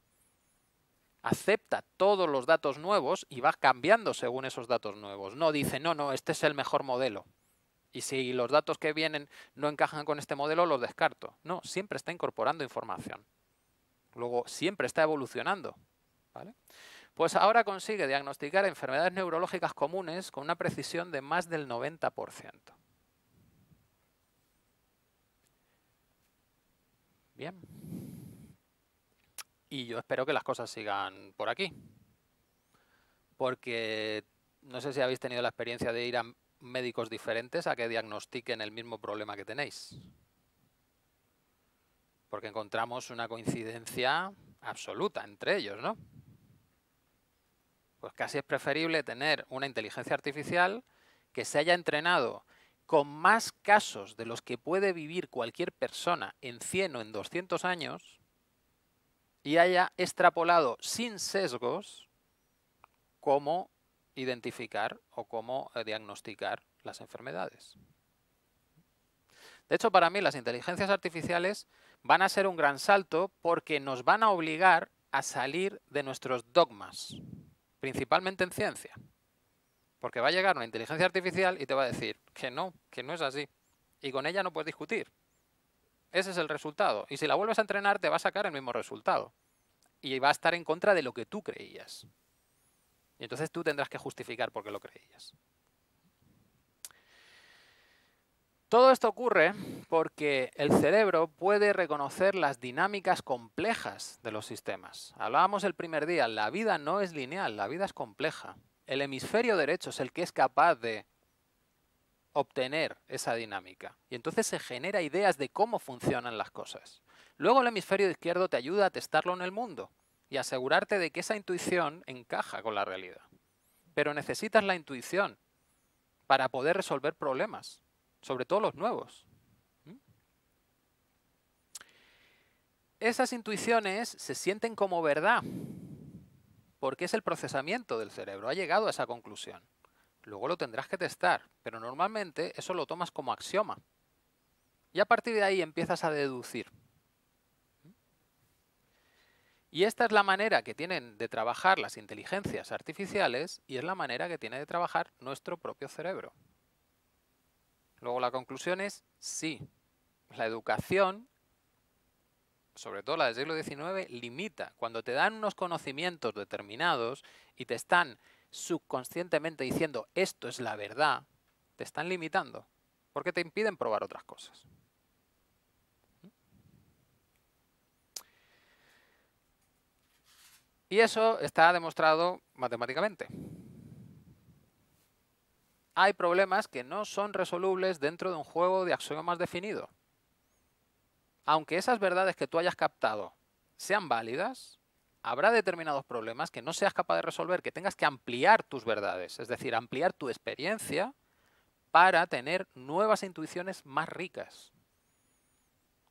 Acepta todos los datos nuevos y va cambiando según esos datos nuevos. No dice, no, este es el mejor modelo. Y si los datos que vienen no encajan con este modelo, los descarto. No, siempre está incorporando información. Luego, siempre está evolucionando. ¿Vale? Pues ahora consigue diagnosticar enfermedades neurológicas comunes con una precisión de más del 90%. Bien. Y yo espero que las cosas sigan por aquí. Porque no sé si habéis tenido la experiencia de ir a médicos diferentes a que diagnostiquen el mismo problema que tenéis. Porque encontramos una coincidencia absoluta entre ellos, ¿no? Pues casi es preferible tener una inteligencia artificial que se haya entrenado con más casos de los que puede vivir cualquier persona en 100 o en 200 años y haya extrapolado sin sesgos cómo identificar o cómo diagnosticar las enfermedades. De hecho, para mí las inteligencias artificiales van a ser un gran salto porque nos van a obligar a salir de nuestros dogmas, principalmente en ciencia. Porque va a llegar una inteligencia artificial y te va a decir que no es así. Y con ella no puedes discutir. Ese es el resultado. Y si la vuelves a entrenar, te va a sacar el mismo resultado. Y va a estar en contra de lo que tú creías. Y entonces tú tendrás que justificar por qué lo creías. Todo esto ocurre porque el cerebro puede reconocer las dinámicas complejas de los sistemas. Hablábamos el primer día, la vida no es lineal, la vida es compleja. El hemisferio derecho es el que es capaz de obtener esa dinámica. Y entonces se genera ideas de cómo funcionan las cosas. Luego el hemisferio izquierdo te ayuda a testarlo en el mundo y asegurarte de que esa intuición encaja con la realidad. Pero necesitas la intuición para poder resolver problemas, sobre todo los nuevos. Esas intuiciones se sienten como verdad, porque es el procesamiento del cerebro, ha llegado a esa conclusión. Luego lo tendrás que testar, pero normalmente eso lo tomas como axioma. Y a partir de ahí empiezas a deducir. Y esta es la manera que tienen de trabajar las inteligencias artificiales y es la manera que tiene de trabajar nuestro propio cerebro. Luego la conclusión es sí, la educación, sobre todo la del siglo XIX, limita. Cuando te dan unos conocimientos determinados y te están subconscientemente diciendo esto es la verdad, te están limitando, porque te impiden probar otras cosas. Y eso está demostrado matemáticamente. Hay problemas que no son resolubles dentro de un juego de axiomas definido. Aunque esas verdades que tú hayas captado sean válidas, habrá determinados problemas que no seas capaz de resolver, que tengas que ampliar tus verdades, es decir, ampliar tu experiencia para tener nuevas intuiciones más ricas.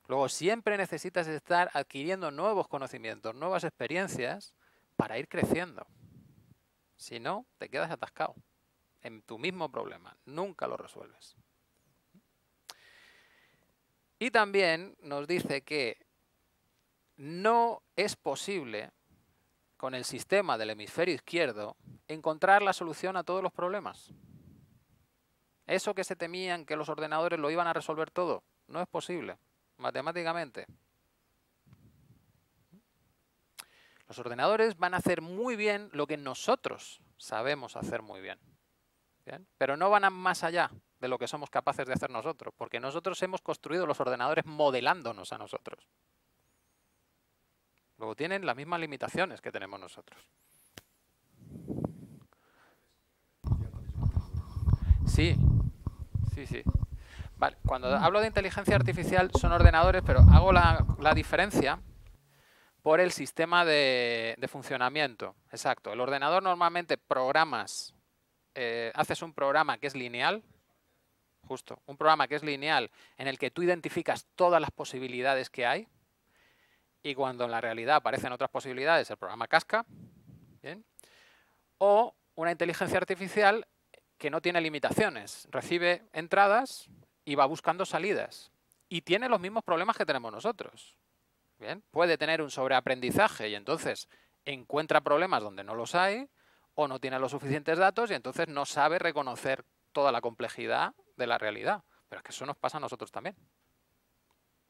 Luego siempre necesitas estar adquiriendo nuevos conocimientos, nuevas experiencias para ir creciendo. Si no, te quedas atascado en tu mismo problema, nunca lo resuelves. Y también nos dice que no es posible, con el sistema del hemisferio izquierdo, encontrar la solución a todos los problemas. Eso que se temían que los ordenadores lo iban a resolver todo, no es posible, matemáticamente. Los ordenadores van a hacer muy bien lo que nosotros sabemos hacer muy bien. ¿Bien? Pero no van a más allá de lo que somos capaces de hacer nosotros, porque nosotros hemos construido los ordenadores modelándonos a nosotros. Luego tienen las mismas limitaciones que tenemos nosotros. Sí, sí. Vale, cuando hablo de inteligencia artificial son ordenadores, pero hago la diferencia por el sistema de funcionamiento. Exacto. El ordenador normalmente programas, haces un programa que es lineal, justo, un programa que es lineal en el que tú identificas todas las posibilidades que hay y cuando en la realidad aparecen otras posibilidades el programa casca. ¿Bien? O una inteligencia artificial que no tiene limitaciones, recibe entradas y va buscando salidas y tiene los mismos problemas que tenemos nosotros. ¿Bien? Puede tener un sobreaprendizaje y entonces encuentra problemas donde no los hay o no tiene los suficientes datos y entonces no sabe reconocer toda la complejidad de la realidad. Pero es que eso nos pasa a nosotros también.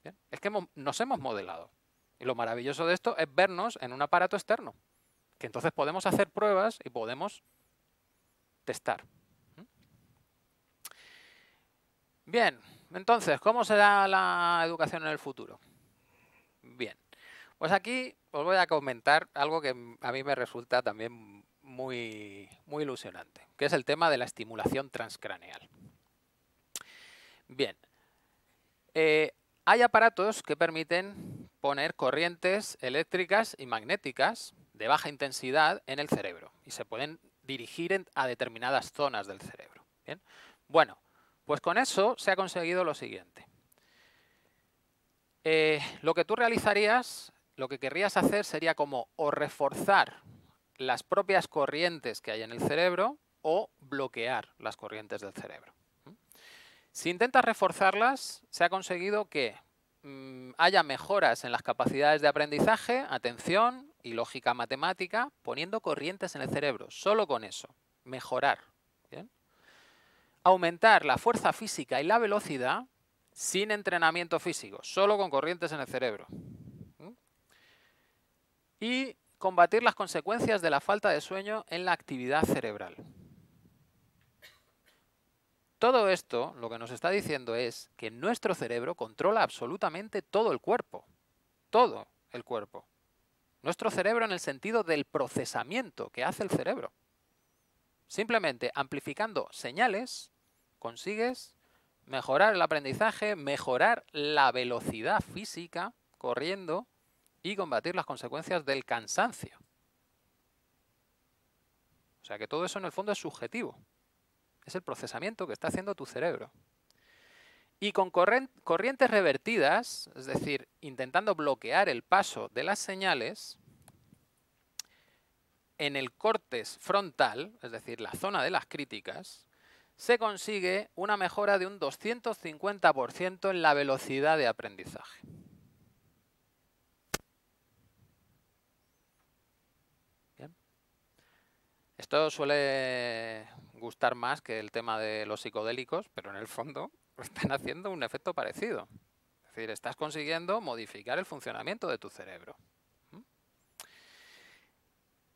¿Bien? Es que nos hemos modelado. Y lo maravilloso de esto es vernos en un aparato externo, que entonces podemos hacer pruebas y podemos testar. Bien, entonces, ¿cómo será la educación en el futuro? Bien, pues aquí os voy a comentar algo que a mí me resulta también muy ilusionante, que es el tema de la estimulación transcraneal. Bien, hay aparatos que permiten poner corrientes eléctricas y magnéticas de baja intensidad en el cerebro y se pueden dirigir a determinadas zonas del cerebro. ¿Bien? Bueno, pues con eso se ha conseguido lo siguiente. Lo que tú realizarías, lo que querrías hacer sería como o reforzar las propias corrientes que hay en el cerebro o bloquear las corrientes del cerebro. Si intentas reforzarlas, se ha conseguido que haya mejoras en las capacidades de aprendizaje, atención y lógica matemática, poniendo corrientes en el cerebro. Solo con eso, mejorar. ¿Bien? Aumentar la fuerza física y la velocidad sin entrenamiento físico, solo con corrientes en el cerebro. Y combatir las consecuencias de la falta de sueño en la actividad cerebral. Todo esto lo que nos está diciendo es que nuestro cerebro controla absolutamente todo el cuerpo. Todo el cuerpo. Nuestro cerebro en el sentido del procesamiento que hace el cerebro. Simplemente amplificando señales consigues mejorar el aprendizaje, mejorar la velocidad física corriendo y combatir las consecuencias del cansancio. O sea que todo eso en el fondo es subjetivo. Es el procesamiento que está haciendo tu cerebro. Y con corrientes revertidas, es decir, intentando bloquear el paso de las señales, en el córtex frontal, es decir, la zona de las críticas, se consigue una mejora de un 250% en la velocidad de aprendizaje. Bien. Esto suele gustar más que el tema de los psicodélicos, pero en el fondo están haciendo un efecto parecido. Es decir, estás consiguiendo modificar el funcionamiento de tu cerebro.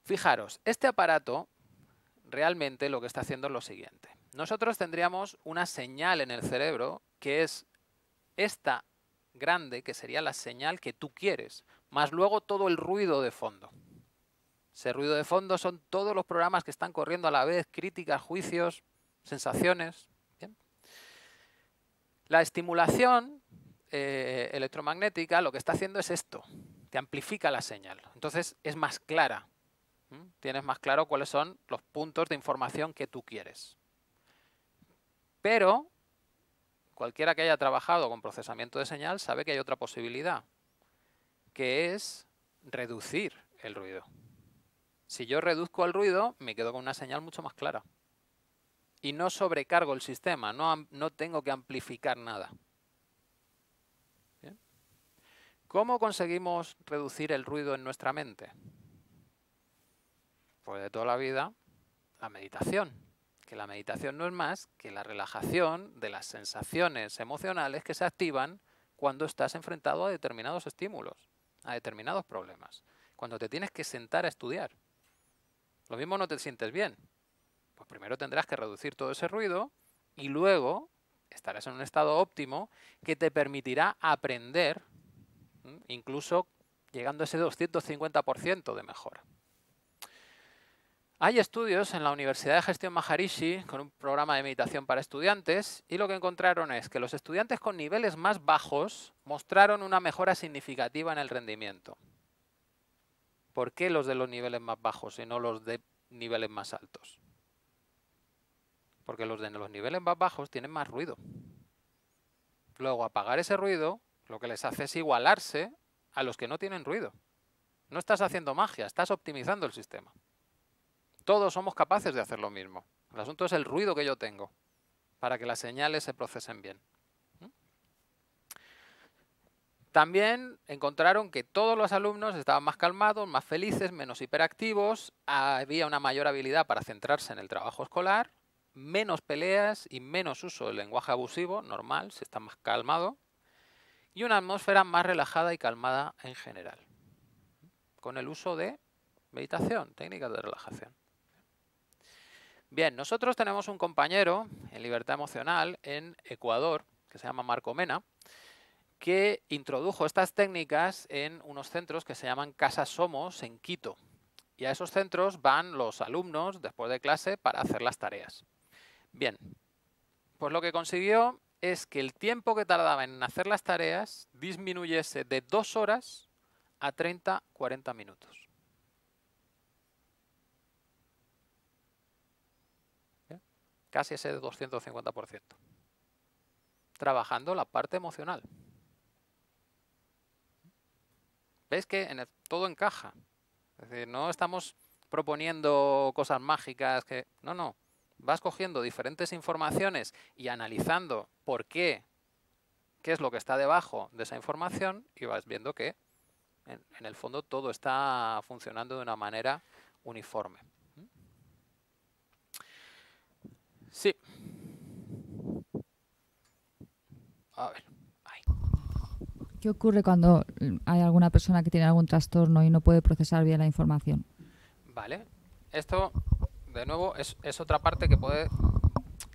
Fijaros, este aparato realmente lo que está haciendo es lo siguiente. Nosotros tendríamos una señal en el cerebro que es esta grande, que sería la señal que tú quieres, más luego todo el ruido de fondo. Ese ruido de fondo son todos los programas que están corriendo a la vez, críticas, juicios, sensaciones. ¿Bien? La estimulación electromagnética lo que está haciendo es esto, te amplifica la señal. Entonces es más clara. Tienes más claro cuáles son los puntos de información que tú quieres. Pero cualquiera que haya trabajado con procesamiento de señal sabe que hay otra posibilidad, que es reducir el ruido. Si yo reduzco el ruido, me quedo con una señal mucho más clara. Y no sobrecargo el sistema, no tengo que amplificar nada. ¿Bien? ¿Cómo conseguimos reducir el ruido en nuestra mente? Pues de toda la vida, la meditación. Que la meditación no es más que la relajación de las sensaciones emocionales que se activan cuando estás enfrentado a determinados estímulos, a determinados problemas. Cuando te tienes que sentar a estudiar. Lo mismo no te sientes bien. Pues primero tendrás que reducir todo ese ruido y luego estarás en un estado óptimo que te permitirá aprender, incluso llegando a ese 250% de mejora. Hay estudios en la Universidad de Gestión Maharishi con un programa de meditación para estudiantes y lo que encontraron es que los estudiantes con niveles más bajos mostraron una mejora significativa en el rendimiento. ¿Por qué los de los niveles más bajos y no los de niveles más altos? Porque los de los niveles más bajos tienen más ruido. Luego, apagar ese ruido lo que les hace es igualarse a los que no tienen ruido. No estás haciendo magia, estás optimizando el sistema. Todos somos capaces de hacer lo mismo. El asunto es el ruido que yo tengo para que las señales se procesen bien. También encontraron que todos los alumnos estaban más calmados, más felices, menos hiperactivos, había una mayor habilidad para centrarse en el trabajo escolar, menos peleas y menos uso del lenguaje abusivo, normal, si está más calmado, y una atmósfera más relajada y calmada en general, con el uso de meditación, técnicas de relajación. Bien, nosotros tenemos un compañero en libertad emocional en Ecuador, que se llama Marco Mena, que introdujo estas técnicas en unos centros que se llaman Casa Somos en Quito. Y a esos centros van los alumnos después de clase para hacer las tareas. Bien, pues lo que consiguió es que el tiempo que tardaba en hacer las tareas disminuyese de 2 horas a 30-40 minutos. Casi ese 250%. Trabajando la parte emocional. ¿Veis que todo encaja? Es decir, no estamos proponiendo cosas mágicas que... No. Vas cogiendo diferentes informaciones y analizando por qué es lo que está debajo de esa información y vas viendo que en el fondo todo está funcionando de una manera uniforme. Sí. A ver. Ahí. ¿Qué ocurre cuando hay alguna persona que tiene algún trastorno y no puede procesar bien la información? Vale. Esto, de nuevo, es otra parte que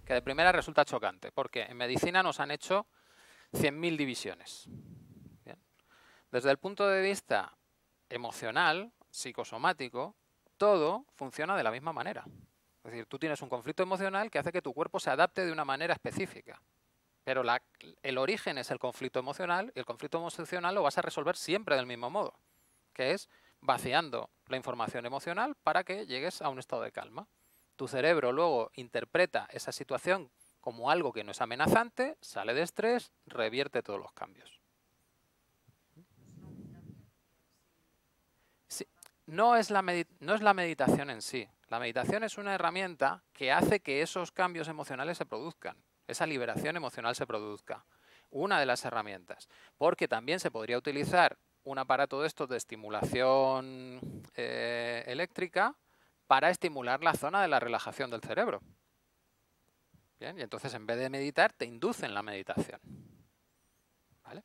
que de primera resulta chocante, porque en medicina nos han hecho 100.000 divisiones. Bien. Desde el punto de vista emocional, psicosomático, todo funciona de la misma manera. Es decir, tú tienes un conflicto emocional que hace que tu cuerpo se adapte de una manera específica. Pero el origen es el conflicto emocional, y el conflicto emocional lo vas a resolver siempre del mismo modo, que es vaciando la información emocional para que llegues a un estado de calma. Tu cerebro luego interpreta esa situación como algo que no es amenazante, sale de estrés, revierte todos los cambios. Sí, no es la meditación en sí. La meditación es una herramienta que hace que esos cambios emocionales se produzcan, esa liberación emocional se produzca. Una de las herramientas. Porque también se podría utilizar un aparato de estos de estimulación eléctrica para estimular la zona de la relajación del cerebro. Bien, y entonces en vez de meditar te inducen la meditación. ¿Vale?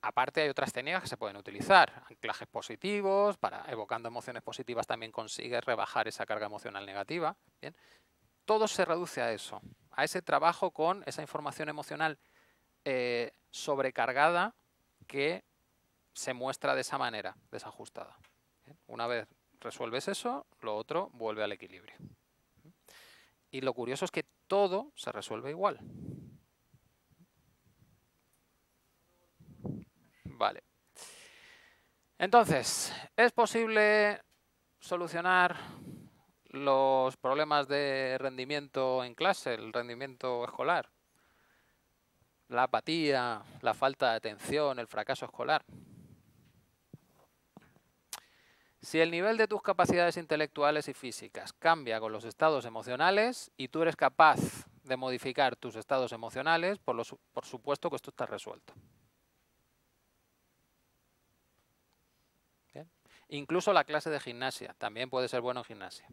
Aparte hay otras técnicas que se pueden utilizar, anclajes positivos, para evocando emociones positivas también consigues rebajar esa carga emocional negativa. Bien. Todo se reduce a eso, a ese trabajo con esa información emocional sobrecargada que se muestra de esa manera, desajustada. Bien. Una vez resuelves eso, lo otro vuelve al equilibrio. Y lo curioso es que todo se resuelve igual. Vale. Entonces, ¿es posible solucionar los problemas de rendimiento en clase, el rendimiento escolar? La apatía, la falta de atención, el fracaso escolar. Si el nivel de tus capacidades intelectuales y físicas cambia con los estados emocionales y tú eres capaz de modificar tus estados emocionales, por supuesto que esto está resuelto. ¿Bien? Incluso la clase de gimnasia, también puede ser bueno en gimnasia.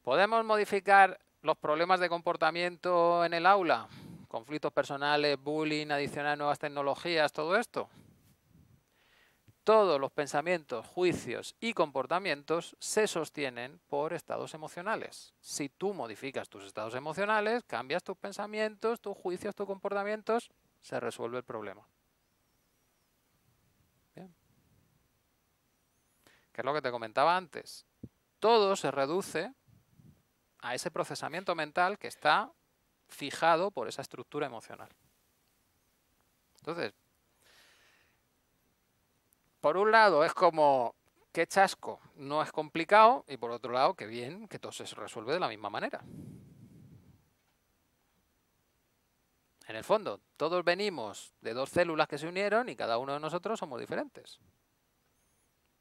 ¿Podemos modificar los problemas de comportamiento en el aula? Conflictos personales, bullying, adicionar nuevas tecnologías, todo esto. Todos los pensamientos, juicios y comportamientos se sostienen por estados emocionales. Si tú modificas tus estados emocionales, cambias tus pensamientos, tus juicios, tus comportamientos, se resuelve el problema. Bien. ¿Qué es lo que te comentaba antes? Todo se reduce a ese procesamiento mental que está fijado por esa estructura emocional. Entonces, por un lado es como, qué chasco, no es complicado, y por otro lado, qué bien, que todo se resuelve de la misma manera. En el fondo, todos venimos de dos células que se unieron y cada uno de nosotros somos diferentes.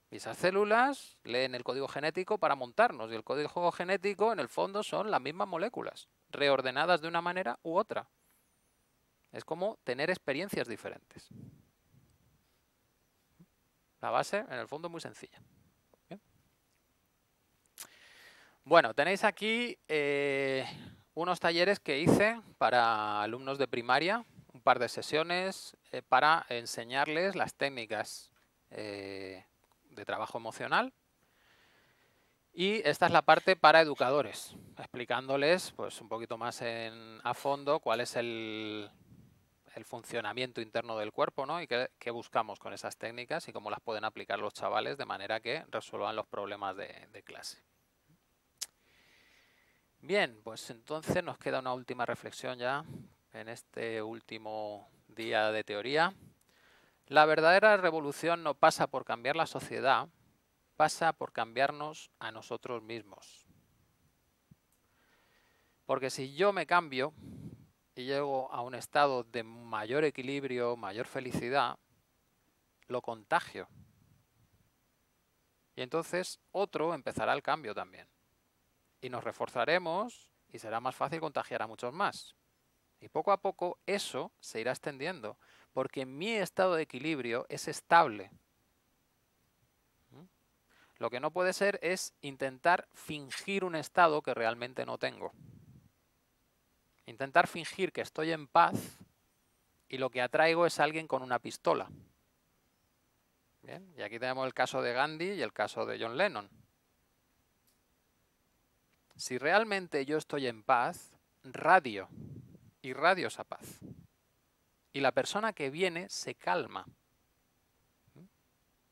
Y esas células leen el código genético para montarnos, y el código genético en el fondo son las mismas moléculas, reordenadas de una manera u otra. Es como tener experiencias diferentes. La base, en el fondo, es muy sencilla. ¿Bien? Bueno, tenéis aquí unos talleres que hice para alumnos de primaria, un par de sesiones para enseñarles las técnicas de trabajo emocional. Y esta es la parte para educadores, explicándoles pues, un poquito más a fondo cuál es el funcionamiento interno del cuerpo, ¿no? Y qué buscamos con esas técnicas y cómo las pueden aplicar los chavales de manera que resuelvan los problemas de clase. Bien, pues entonces nos queda una última reflexión ya en este último día de teoría. La verdadera revolución no pasa por cambiar la sociedad, pasa por cambiarnos a nosotros mismos. Porque si yo me cambio y llego a un estado de mayor equilibrio, mayor felicidad, lo contagio. Y entonces otro empezará el cambio también. Y nos reforzaremos y será más fácil contagiar a muchos más. Y poco a poco eso se irá extendiendo, porque mi estado de equilibrio es estable. Lo que no puede ser es intentar fingir un estado que realmente no tengo. Intentar fingir que estoy en paz y lo que atraigo es alguien con una pistola. Bien, y aquí tenemos el caso de Gandhi y el caso de John Lennon. Si realmente yo estoy en paz, radio, irradio esa paz. Y la persona que viene se calma.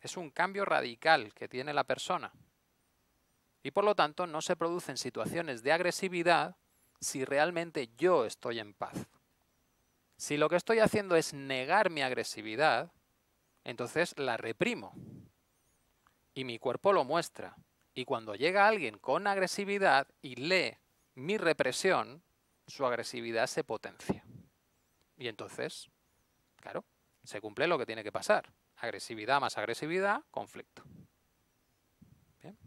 Es un cambio radical que tiene la persona. Y por lo tanto no se producen situaciones de agresividad si realmente yo estoy en paz. Si lo que estoy haciendo es negar mi agresividad, entonces la reprimo. Y mi cuerpo lo muestra. Y cuando llega alguien con agresividad y lee mi represión, su agresividad se potencia. Y entonces, claro, se cumple lo que tiene que pasar. Agresividad más agresividad, conflicto. Bien.